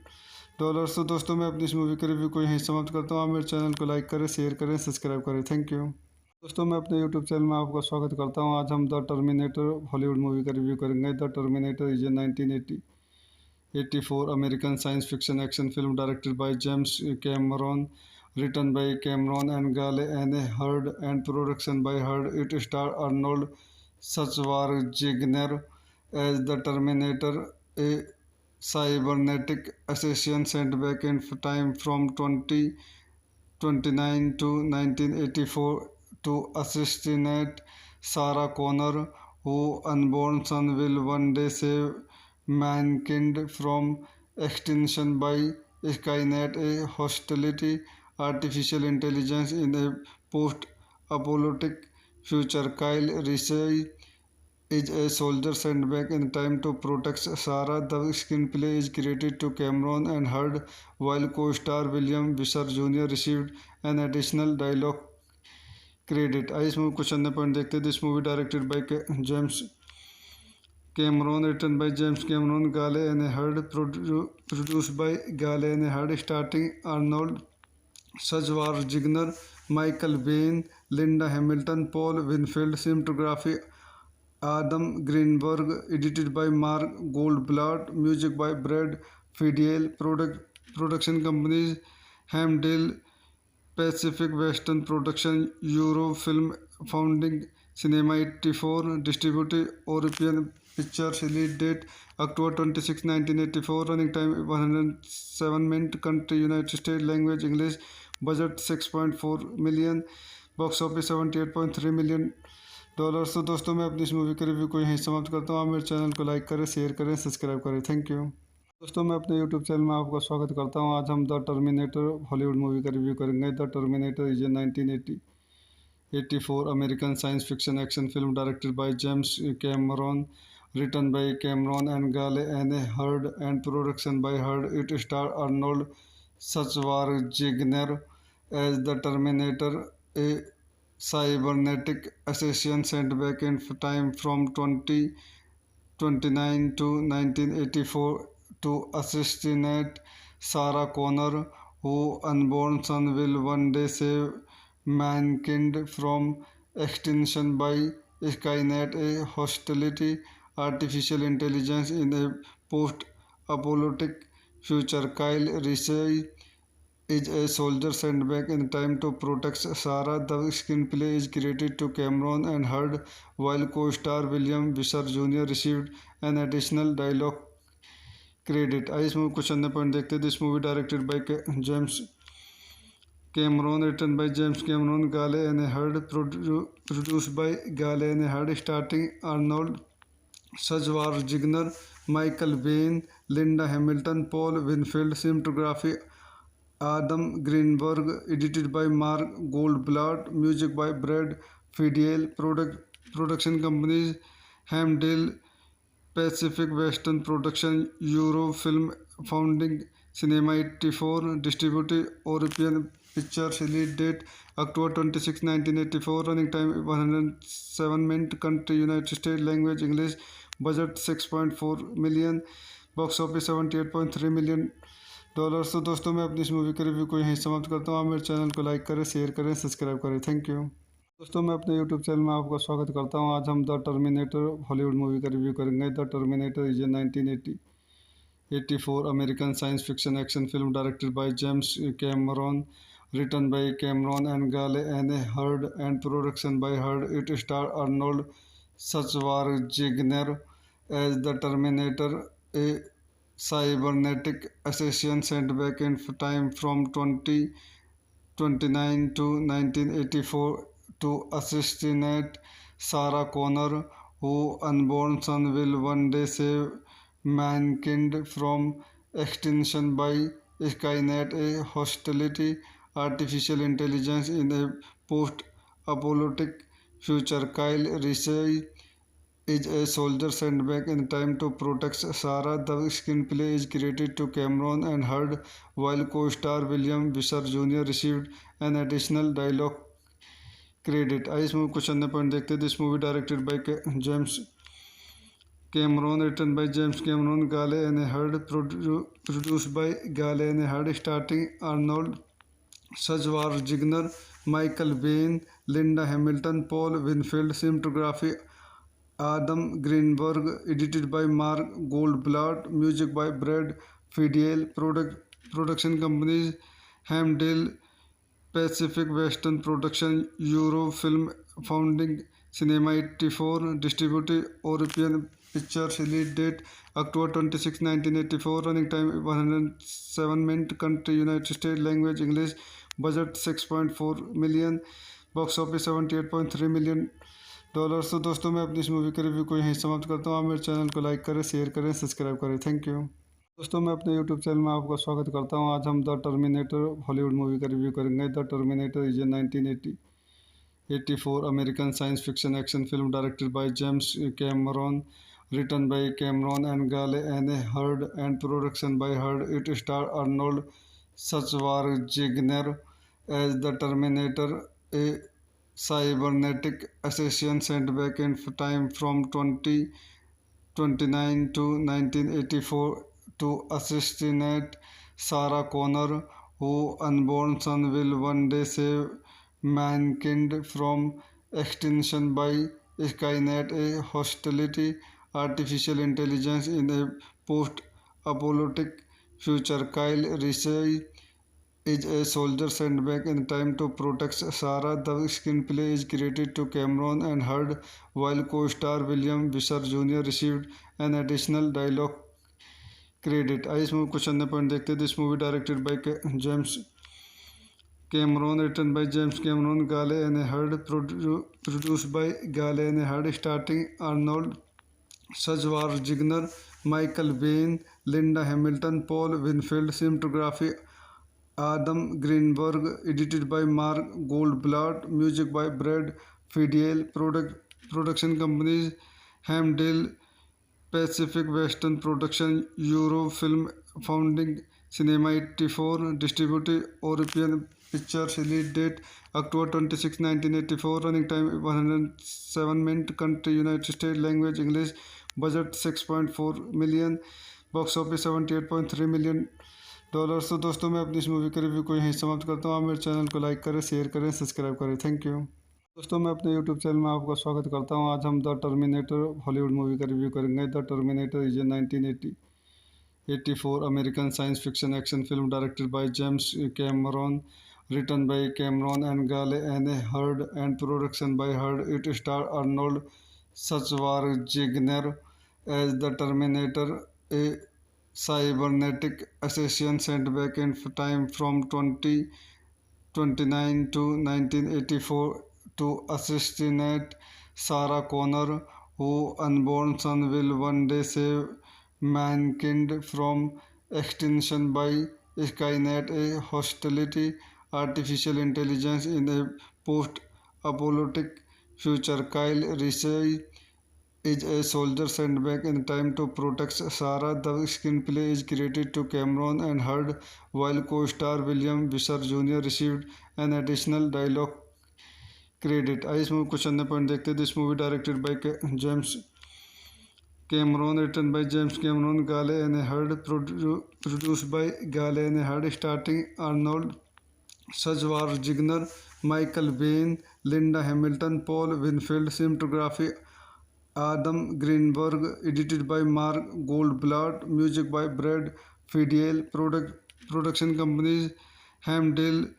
dollar. तो दोस्तों मैं अपनी इस movie के review को यहीं समाप्त करता हूँ। आप मेरे चैनल को लाइक करें, शेयर करें, सब्सक्राइब करें। थैंक यू दोस्तों। मैं अपने यूट्यूब चैनल में आपका स्वागत करता हूँ। आज हम द टर्मिनेटर हॉलीवुड मूवी का रिव्यू करेंगे। The Terminator is a 1984 American science fiction action film directed by James Cameron, written by Cameron and Gale and Hurd, and production by Hurd. It starred Arnold Schwarzenegger as the Terminator, a cybernetic assassin sent back in time from 2029 to 1984 to assassinate Sarah Connor, whose unborn son will one day save mankind from extinction by Skynet, a hostility artificial intelligence in a post-apocalyptic future. Kyle Reese is a soldier sent back in time to protect Sarah. The screenplay is credited to Cameron and Hurd, while co-star William Visser Jr. received an additional dialogue credit. आइए इस movie कुछ अन्य point देखते हैं. This movie directed by James Cameron, written by James Cameron, Gale and Hurd, produced by Gale and Hurd, starring Arnold Schwarzenegger, Michael Biehn, Linda Hamilton, Paul Winfield, cinematography Adam Greenberg, edited by Mark Goldblatt, music by Brad Fiedel, production companies Hamdale, Pacific Western Production, Eurofilm, Founding Cinema 84, distributed European Pictures, release date October 26, 1984, running time 107 minutes, country United States, language English, budget 6.4 million, box office 78.3 million dollar. तो दोस्तों मैं अपनी इस movie का review को यहीं समाप्त करता हूँ. आप मेरे चैनल को लाइक करें, शेयर करें, सब्सक्राइब करें. Thank you. दोस्तों मैं अपने यूट्यूब चैनल में आपका स्वागत करता हूं. आज हम द टर्मिनेटर हॉलीवुड मूवी का रिव्यू करेंगे. The Terminator is a 1984 American science fiction action film directed by James Cameron, written by Cameron and Gale Anne Hurd and production by Hurd. It star Arnold Schwarzenegger as the Terminator, a cybernetic assassin sent back in time from 2029 to 1984 to assassinate Sarah Connor, whose unborn son will one day save mankind from extinction by Skynet, a hostility artificial intelligence in a post-apocalyptic future. Kyle Reese is a soldier sent back in time to protect Sarah. The screenplay is credited to Cameron and Hurd, while co-star William Visser Jr. received an additional dialogue credit. आइए इस movie कुछ अन्य point देखते हैं. This movie directed by James Cameron, written by James Cameron, Gale and Hurd, produced by Gale and Hurd, starring Arnold Schwarzenegger, Michael Biehn, Linda Hamilton, Paul Winfield, cinematography Adam Greenberg, edited by Mark Goldblatt, music by Brad Fiedel, production companies Hamdale, Pacific Western Production, Eurofilm, Founding Cinema 84, distributed European Pictures, release date October 26, 1984, running time 107 minutes, country United States, language English, budget 6.4 million, box office 78.3 million dollar. तो दोस्तों मैं अपनी इस movie का review को यहीं समाप्त करता हूँ. आप मेरे चैनल को लाइक करें, शेयर करें, सब्सक्राइब करें. Thank you. दोस्तों मैं अपने यूट्यूब चैनल में आपका स्वागत करता हूं. आज हम द टर्मिनेटर हॉलीवुड मूवी का रिव्यू करेंगे. The Terminator is a 1984 American science fiction action film directed by James Cameron, written by Cameron and Gale Anne Hurd and production by Hurd. It star Arnold Schwarzenegger as the Terminator, a cybernetic assassin sent back in time from 2029 to 1984 to assassinate Sarah Connor, whose unborn son will one day save mankind from extinction by Skynet, a hostility artificial intelligence in a post-apocalyptic future. Kyle Reese is a soldier sent back in time to protect Sarah. The screenplay is credited to Cameron and Hurd, while co-star William Visser Jr. received an additional dialogue credit. आइए इस movie कुछ अन्य point देखते हैं. This movie directed by James Cameron, written by James Cameron, Gale and Hurd, produced by Gale and Hurd, starring Arnold Schwarzenegger, Michael Biehn, Linda Hamilton, Paul Winfield, cinematography Adam Greenberg, edited by Mark Goldblatt, music by Brad Fiedel, production companies Hamdale, Pacific Western Production, Eurofilm, Founding Cinema 84, distributed European Pictures, release date October 26, 1984, running time 107 minutes, country United States, language English, budget 6.4 million, box office 78.3 million dollar. तो दोस्तों मैं अपनी इस movie के review को यहीं समाप्त करता हूँ. आप मेरे चैनल को लाइक करें, शेयर करें, सब्सक्राइब करें. Thank you. दोस्तों मैं अपने YouTube चैनल में आपका स्वागत करता हूं। आज हम द टर्मिनेटर हॉलीवुड मूवी का रिव्यू करेंगे। The Terminator is a 1984 American science fiction action film directed by James Cameron, written by Cameron and Gale and Hurd and production by Hurd. It stars Arnold Schwarzenegger as the Terminator, a cybernetic assassin sent back in time from 2029 to 1984 to assassinate Sarah Connor, whose unborn son will one day save mankind from extinction by Skynet, a hostility artificial intelligence in a post-apocalyptic future. Kyle Reese is a soldier sent back in time to protect Sarah. The screenplay is credited to Cameron and Hurd, while co-star William Visser Jr. received an additional dialogue credit. आइए इस movie कुछ अन्य point देखते हैं। This movie directed by James Cameron, written by James Cameron, Gale and Hurd, produced by Gale and Hurd, starting Arnold Schwarzenegger, Michael Biehn, Linda Hamilton, Paul Winfield, cinematography Adam Greenberg, edited by Mark Goldblatt, music by Brad Fiedel, production companies Hamdale, Pacific Western Production, Eurofilm Founding, Cinema 84, distributed European Pictures, release date October 26, 1984, running time 107 minutes, country United States, language English, budget 6.4 million, box office 78.3 million dollar. तो दोस्तों मैं अपनी इस movie का review को यहीं समाप्त करता हूँ। आप मेरे चैनल को लाइक करें, शेयर करें, सब्सक्राइब करें। Thank you. दोस्तों मैं अपने यूट्यूब चैनल में आपका स्वागत करता हूं। आज हम द टर्मिनेटर हॉलीवुड मूवी का रिव्यू करेंगे। The Terminator is a 1984 American science fiction action film directed by James Cameron, written by Cameron and Gale and Hurd and production by Hurd. It stars Arnold Schwarzenegger as the Terminator, a cybernetic assassin sent back in time from 2029 to 1984 to assassinate Sarah Connor, whose unborn son will one day save mankind from extinction by Skynet, a hostility artificial intelligence in a post-apocalyptic future. Kyle Reese is a soldier sent back in time to protect Sarah. The screenplay is credited to Cameron and Hurd, while co-star William Visser Jr. received an additional dialogue credit. आइए इस movie कुछ अन्य point देखते हैं। This movie directed by James Cameron, written by James Cameron, Gale and Hurd, produced by Gale and Hurd, starring Arnold Schwarzenegger, Michael Biehn, Linda Hamilton, Paul Winfield, cinematography Adam Greenberg, edited by Mark Goldblatt, music by Brad Fiedel, production companies Hamdale,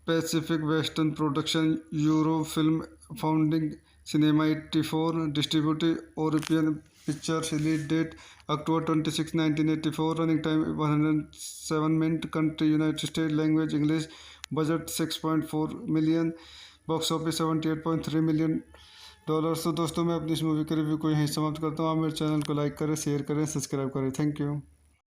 Pacific Western Production, Eurofilm Founding, Cinema 84, distributed European Pictures, release date October 26, 1984, running time 107 minutes, country United States, language English, budget 6.4 million, box office 78.3 million dollar. तो दोस्तों मैं अपनी इस movie के review को यहीं समाप्त करता हूँ। आप मेरे चैनल को लाइक करें, शेयर करें, सब्सक्राइब करें। Thank you.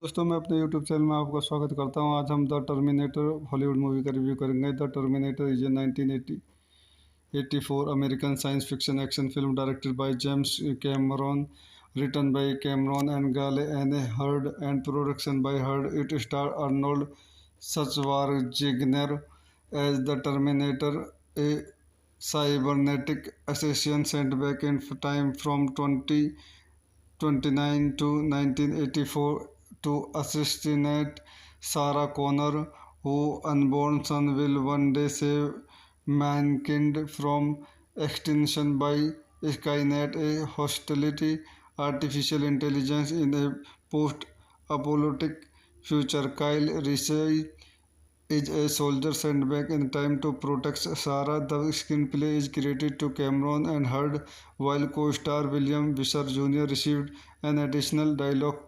दोस्तों मैं अपने यूट्यूब चैनल में आपका स्वागत करता हूं। आज हम द टर्मिनेटर हॉलीवुड मूवी का रिव्यू करेंगे। The Terminator is a 1984 American science fiction action film directed by James Cameron, written by Cameron and Gale and Hurd and production by Hurd. It stars Arnold Schwarzenegger as the Terminator, a cybernetic assassin sent back in time from 2029 to 1984 to assassinate Sarah Connor, whose unborn son will one day save mankind from extinction by Skynet, a hostility artificial intelligence in a post-apocalyptic future. Kyle Reese is a soldier sent back in time to protect Sarah. The screenplay is credited to Cameron and Hurd, while co-star William Visser Jr. received an additional dialogue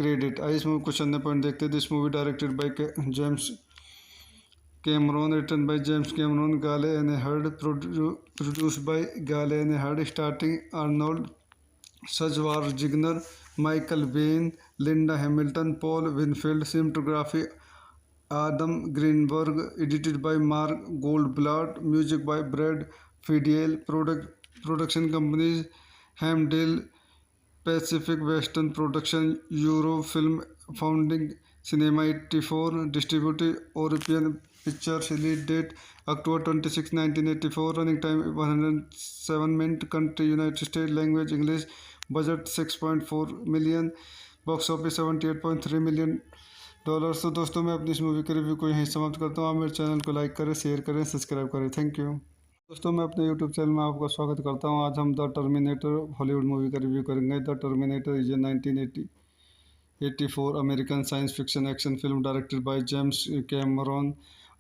credit. आइए इस movie कुछ अन्य point देखते हैं। This movie directed by James Cameron, written by James Cameron, Gale and Hurd, produced by Gale and Hurd, starring Arnold Schwarzenegger, Michael Biehn, Linda Hamilton, Paul Winfield, cinematography Adam Greenberg, edited by Mark Goldblatt, music by Brad Fiedel, production companies Hamdale, Pacific Western Production, Eurofilm, Founding Cinema 84, distributed European Pictures, release date October 26, 1984, running time 107 minutes, country United States, language English, budget 6.4 million, box office 78.3 million dollar. तो दोस्तों मैं अपनी इस movie के review को यहीं समाप्त करता हूँ। आप मेरे चैनल को लाइक करें, शेयर करें, सब्सक्राइब करें। थैंक यू दोस्तों। मैं अपने यूट्यूब चैनल में आपका स्वागत करता हूँ। आज हम द टर्मिनेटर हॉलीवुड मूवी का रिव्यू करेंगे। The Terminator is a 1984 American science fiction action film directed by James Cameron,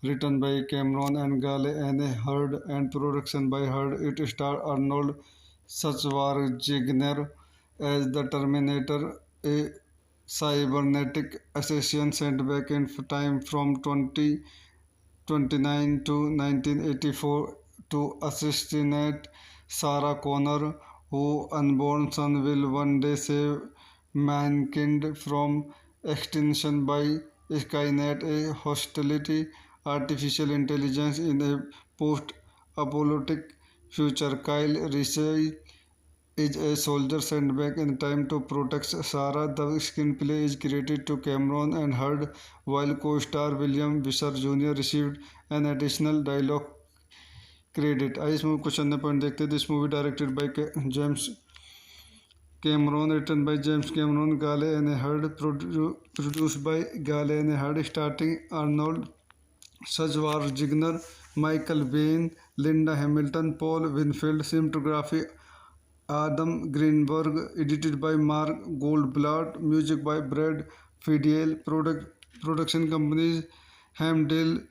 written by Cameron and Gale and Hurd, and production by Hurd. It stars Arnold Schwarzenegger as the Terminator, a cybernetic assassin sent back in time from 2029 to 1984 to assassinate Sarah Connor, whose unborn son will one day save mankind from extinction by Skynet, a hostility artificial intelligence in a post-apocalyptic future. Kyle Reese is a soldier sent back in time to protect Sarah. The screenplay is credited to Cameron and Hurd, while co-star William Visser Jr. received an additional dialogue credit. आइए इस movie कुछ अन्य point देखते हैं। This movie directed by James Cameron, written by James Cameron, Gale and Hurd, produced by Gale and Hurd, starring Arnold Schwarzenegger, Michael Biehn, Linda Hamilton, Paul Winfield, cinematography Adam Greenberg, edited by Mark Goldblatt, music by Brad Fiedel, production companies Hamdale,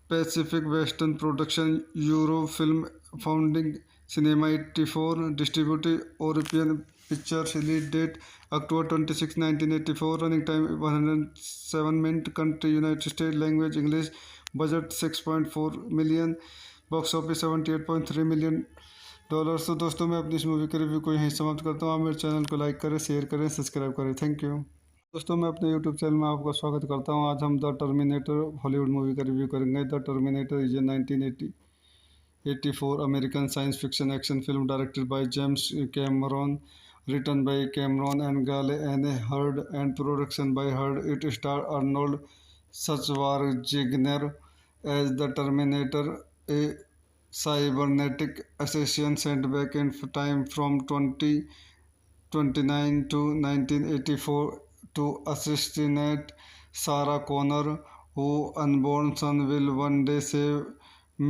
Pacific Western Production, Eurofilm, Founding Cinema 84, distributed European Pictures, release date October 26, 1984, running time 107 minutes, country United States, language English, budget 6.4 million, box office 78.3 million dollar. तो दोस्तों मैं अपनी इस movie के review को यहीं समाप्त करता हूँ। आप मेरे चैनल को लाइक करें, शेयर करें, सब्सक्राइब करें। थैंक यू दोस्तों। मैं अपने यूट्यूब चैनल में आपका स्वागत करता हूँ। आज हम द टर्मिनेटर हॉलीवुड मूवी का रिव्यू करेंगे। The Terminator is a 1984 American science fiction action film directed by James Cameron, written by Cameron and Gale and Hurd, and production by Hurd. It stars Arnold Schwarzenegger as the Terminator, a cybernetic assassin sent back in time from 2029 to 1984 to assassinate Sarah Connor, whose unborn son will one day save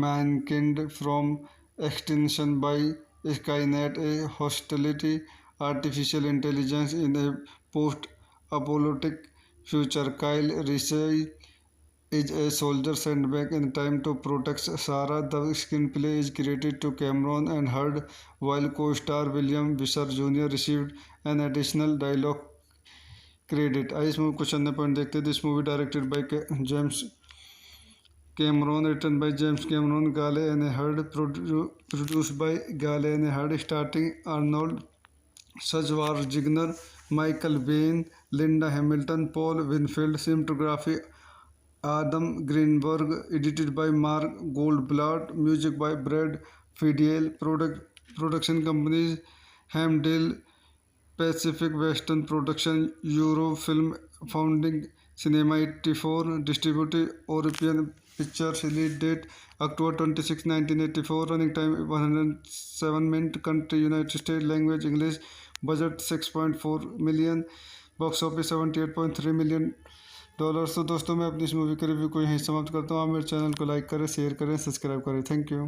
mankind from extinction by Skynet, a hostility artificial intelligence in a post-apocalyptic future. Kyle Reese is a soldier sent back in time to protect Sarah. The screenplay is credited to Cameron and Hurd, while co-star William Visser Jr. received an additional dialogue credit. आइए इस movie कुछ अन्य point देखते हैं। This movie directed by James Cameron, written by James Cameron, Gale and Hurd, produced by Gale and Hurd, starring Arnold Schwarzenegger, Michael Biehn, Linda Hamilton, Paul Winfield, cinematography Adam Greenberg, edited by Mark Goldblatt, music by Brad Fiedel, production companies Hamdale, Pacific Western Production, Eurofilm, Founding Cinema 84, distributed European Pictures, release date October 26, 1984, running time 107 minutes, country United States, language English, budget 6.4 million, box office 78.3 million dollar. तो दोस्तों मैं अपनी इस movie के review को यहीं समाप्त करता हूँ। आप मेरे चैनल को लाइक करें, शेयर करें, सब्सक्राइब करें। थैंक यू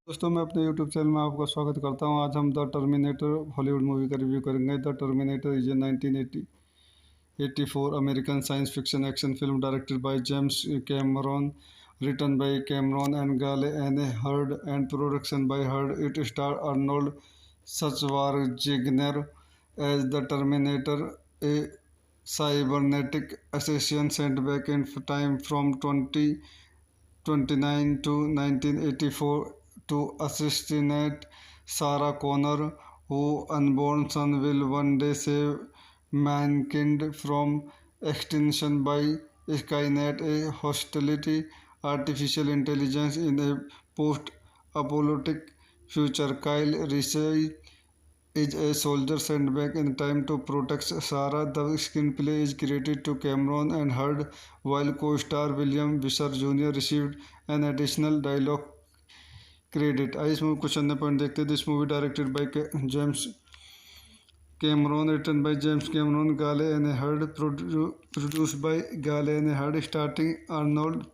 दोस्तों। मैं अपने यूट्यूब चैनल में आपका स्वागत करता हूँ। आज हम द टर्मिनेटर हॉलीवुड मूवी का रिव्यू करेंगे। The Terminator is a 1984 American science fiction action film directed by James Cameron, written by Cameron and Gale and Hurd, and production by Hurd. It stars Arnold Schwarzenegger as the Terminator, a cybernetic assassin sent back in time from 2029 to 1984 to assassinate Sarah Connor, whose unborn son will one day save mankind from extinction by Skynet, a hostility artificial intelligence in a post-apocalyptic future. Kyle Reese is a soldier sent back in time to protect Sarah. The screenplay is credited to Cameron and Hurd, while co-star William Visser Jr. received an additional dialogue credit. आइए इस movie कुछ अन्य point देखते हैं. This movie directed by James Cameron, written by James Cameron, Gale and Hurd, produced by Gale and Hurd, starring Arnold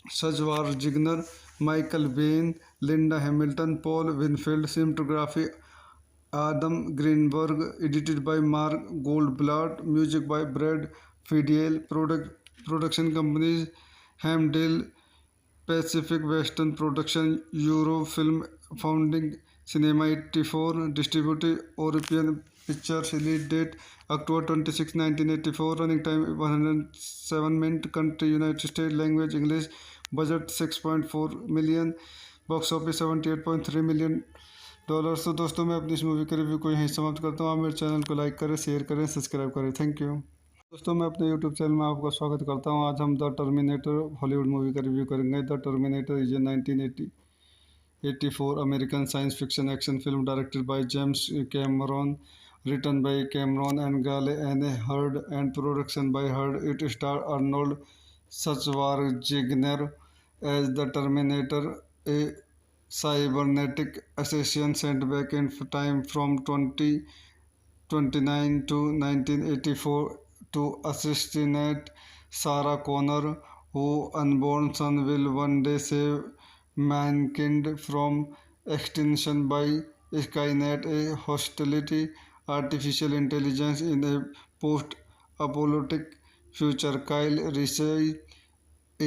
Schwarzenegger, Michael Biehn, Linda Hamilton, Paul Winfield, cinematography Adam Greenberg, edited by Mark Goldblatt, music by Brad Fiedel, production companies Hamdale, Pacific Western Production, Eurofilm Founding, Cinema 84, distributed European Pictures, release date October 26, 1984, running time 107 minutes, country United States, language English, budget 6.4 million, box office 78.3 million dollar. तो दोस्तों मैं अपनी इस movie के review को यहीं समाप्त करता हूँ. आप मेरे चैनल को लाइक करें, शेयर करें, सब्सक्राइब करें. Thank you. दोस्तों मैं अपने यूट्यूब चैनल में आपका स्वागत करता हूं. आज हम द टर्मिनेटर हॉलीवुड मूवी का रिव्यू करेंगे. The Terminator is a 1984 American science fiction action film directed by James Cameron, written by Cameron and Gale and Hurd, and production by Hurd. It stars Arnold Schwarzenegger as the Terminator, a cybernetic assassin sent back in time from 2029 to 1984 to assassinate Sarah Connor, whose unborn son will one day save mankind from extinction by Skynet, a hostility artificial intelligence in a post-apocalyptic future. Kyle Reese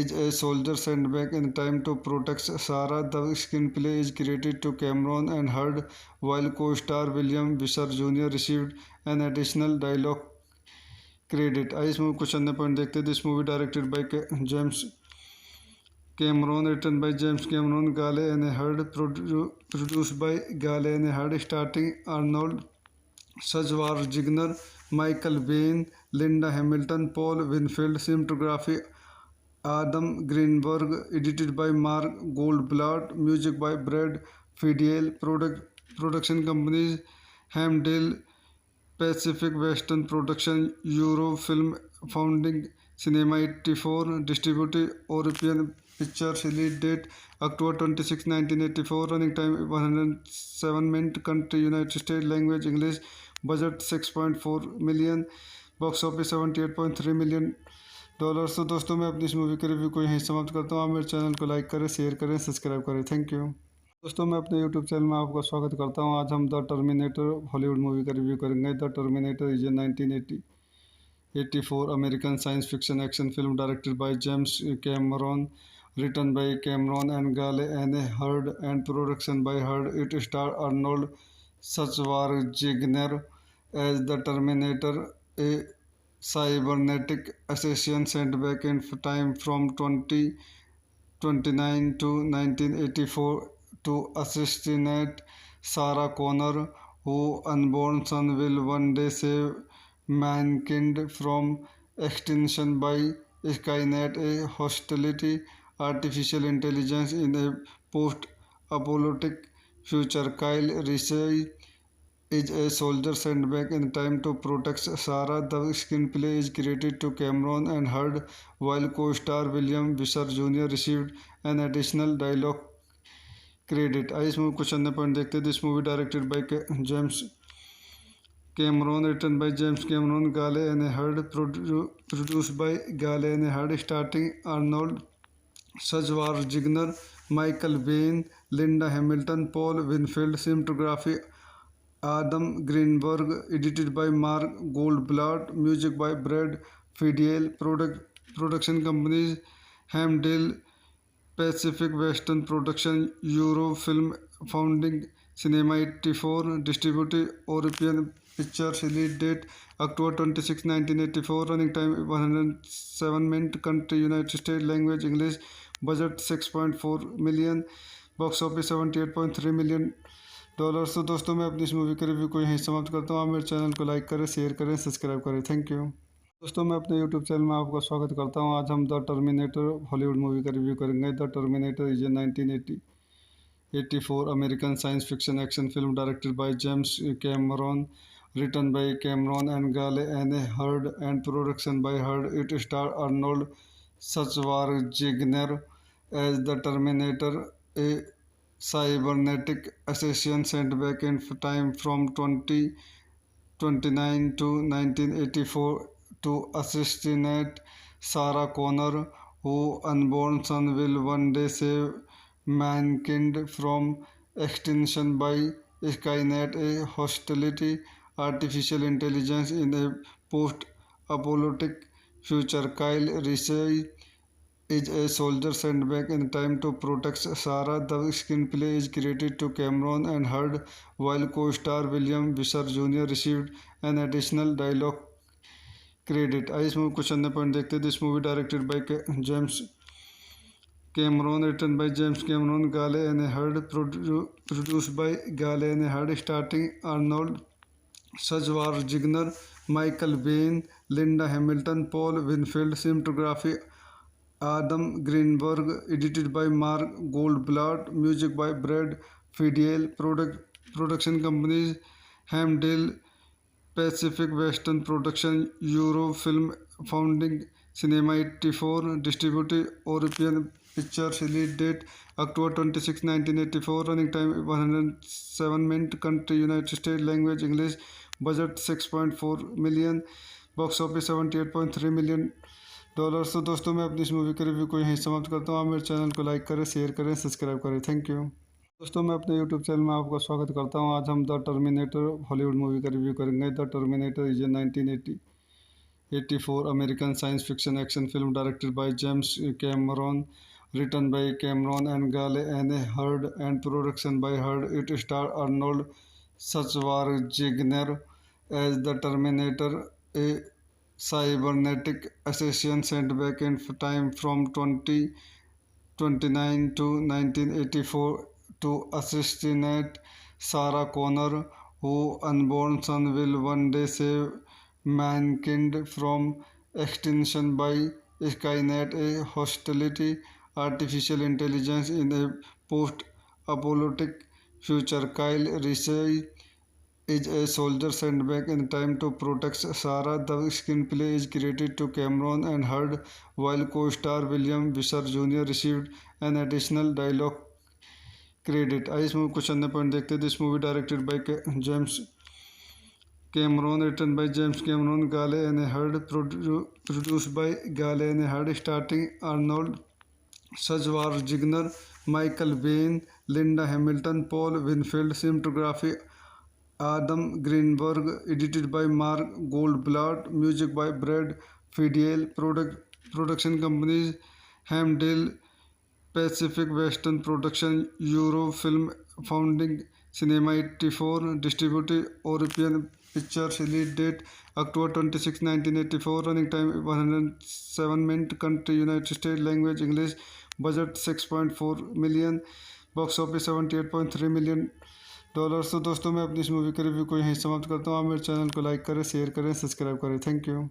is a soldier sent back in time to protect Sarah. The screenplay is credited to Cameron and Hurd, while co-star William Visser Jr. received an additional dialogue credit. आइए इस movie कुछ अन्य point देखते हैं. This movie directed by James Cameron, written by James Cameron, Gale and Hurd, produced by Gale and Hurd, starring Arnold Schwarzenegger, Michael Biehn, Linda Hamilton, Paul Winfield, cinematography Adam Greenberg, edited by Mark Goldblatt, music by Brad Fiedel, production companies Hamdale, Pacific Western Production, Eurofilm Founding, Cinema 84, distributed European Pictures, release date October 26, 1984, running time 107 minutes, country United States, language English, budget 6.4 million, box office 78.3 million dollar. तो दोस्तों मैं अपनी इस movie के review को यहीं समाप्त करता हूँ. आप मेरे चैनल को लाइक करें, शेयर करें, सब्सक्राइब करें. Thank you. दोस्तों मैं अपने यूट्यूब चैनल में आपका स्वागत करता हूं. आज हम द टर्मिनेटर हॉलीवुड मूवी का रिव्यू करेंगे. The Terminator is a 1984 American science fiction action film directed by James Cameron, written by Cameron and Gale and Hurd, and production by Hurd. It stars Arnold Schwarzenegger as the Terminator, a cybernetic assassin sent back in time from 2029 to 1984 to assassinate Sarah Connor, whose unborn son will one day save mankind from extinction by Skynet, a hostility artificial intelligence in a post-apocalyptic future. Kyle Reese is a soldier sent back in time to protect Sarah. The screenplay is credited to Cameron and Hurd, while co-star William Visser Jr. received an additional dialogue credit. आइए इस movie कुछ अन्य point देखते हैं. This movie directed by James Cameron, written by James Cameron, Gale and Hurd, produced by Gale and Hurd, starring Arnold Schwarzenegger, Michael Biehn, Linda Hamilton, Paul Winfield, cinematography Adam Greenberg, edited by Mark Goldblatt, music by Brad Fiedel, production companies Hamdale, Pacific Western Production, Eurofilm Founding, Cinema 84, distributed European Pictures, release date October 26, 1984, running time 107 minutes, country United States, language English, budget 6.4 million, box office 78.3 million dollars. तो दोस्तों मैं अपनी इस movie का review को यहीं समाप्त करता हूँ। आप मेरे चैनल को लाइक करें, शेयर करें, सब्सक्राइब करें। Thank you. दोस्तों मैं अपने यूट्यूब चैनल में आपका स्वागत करता हूँ। आज हम द टर्मिनेटर हॉलीवुड मूवी का रिव्यू करेंगे। The Terminator is a 1984 American science fiction action film directed by James Cameron, written by Cameron and Gale and Hurd, and production by Hurd. It stars Arnold Schwarzenegger as the Terminator, a cybernetic assassin sent back in time from 2029 to 1984 to assassinate Sarah Connor, whose unborn son will one day save mankind from extinction by Skynet, a hostility artificial intelligence in a post-apocalyptic future. Kyle Reese is a soldier sent back in time to protect Sarah. The screenplay is credited to Cameron and Hurd, while co-star William Visser Jr. received an additional dialogue credit. आइए इस movie कुछ अन्य point देखते हैं। This movie directed by James Cameron, written by James Cameron, Gale and Hurd, produced by Gale and Hurd, starring Arnold Schwarzenegger, Michael Biehn, Linda Hamilton, Paul Winfield, cinematography Adam Greenberg, edited by Mark Goldblatt, music by Brad Fiedel, production companies Hamdale, Pacific Western Production, Eurofilm Founding, Cinema 84, distributed European Pictures, release date October 26, 1984, running time 107 minutes, country United States, language English, budget 6.4 million, box office 78.3 million dollars. तो दोस्तों मैं अपनी इस movie के review को यहीं समाप्त करता हूँ। आप मेरे चैनल को लाइक करें, शेयर करें, सब्सक्राइब करें। Thank you. दोस्तों मैं अपने यूट्यूब चैनल में आपका स्वागत करता हूँ। आज हम द टर्मिनेटर हॉलीवुड मूवी का रिव्यू करेंगे। The Terminator is a 1984 American science fiction action film directed by James Cameron, written by Cameron and Gale and Hurd, and production by Hurd. It stars Arnold Schwarzenegger as the Terminator, a cybernetic assassin sent back in time from 2029 to 1984 to assassinate Sarah Connor, whose unborn son will one day save mankind from extinction by Skynet, a hostility artificial intelligence in a post-apocalyptic future. Kyle Reese is a soldier sent back in time to protect Sarah. The screenplay is credited to Cameron and Hurd, while co-star William Visser Jr. received an additional dialogue credit. आइए इस movie कुछ अन्य point देखते हैं। This movie directed by James Cameron, written by James Cameron, Gale and Hurd, produced by Gale and Hurd, starring Arnold Schwarzenegger, Michael Biehn, Linda Hamilton, Paul Winfield, cinematography Adam Greenberg, edited by Mark Goldblatt, music by Brad Fiedel, production companies Hamdale, Pacific Western Production, Eurofilm Founding, Cinema 84, distributed European Pictures, release date October 26, 1984, running time 107 minutes, country United States, language English, budget 6.4 million, box office 78.3 million dollars. तो दोस्तों मैं अपनी इस movie के review को यहीं समाप्त करता हूँ। आप मेरे चैनल को लाइक करें, शेयर करें, सब्सक्राइब करें। Thank you.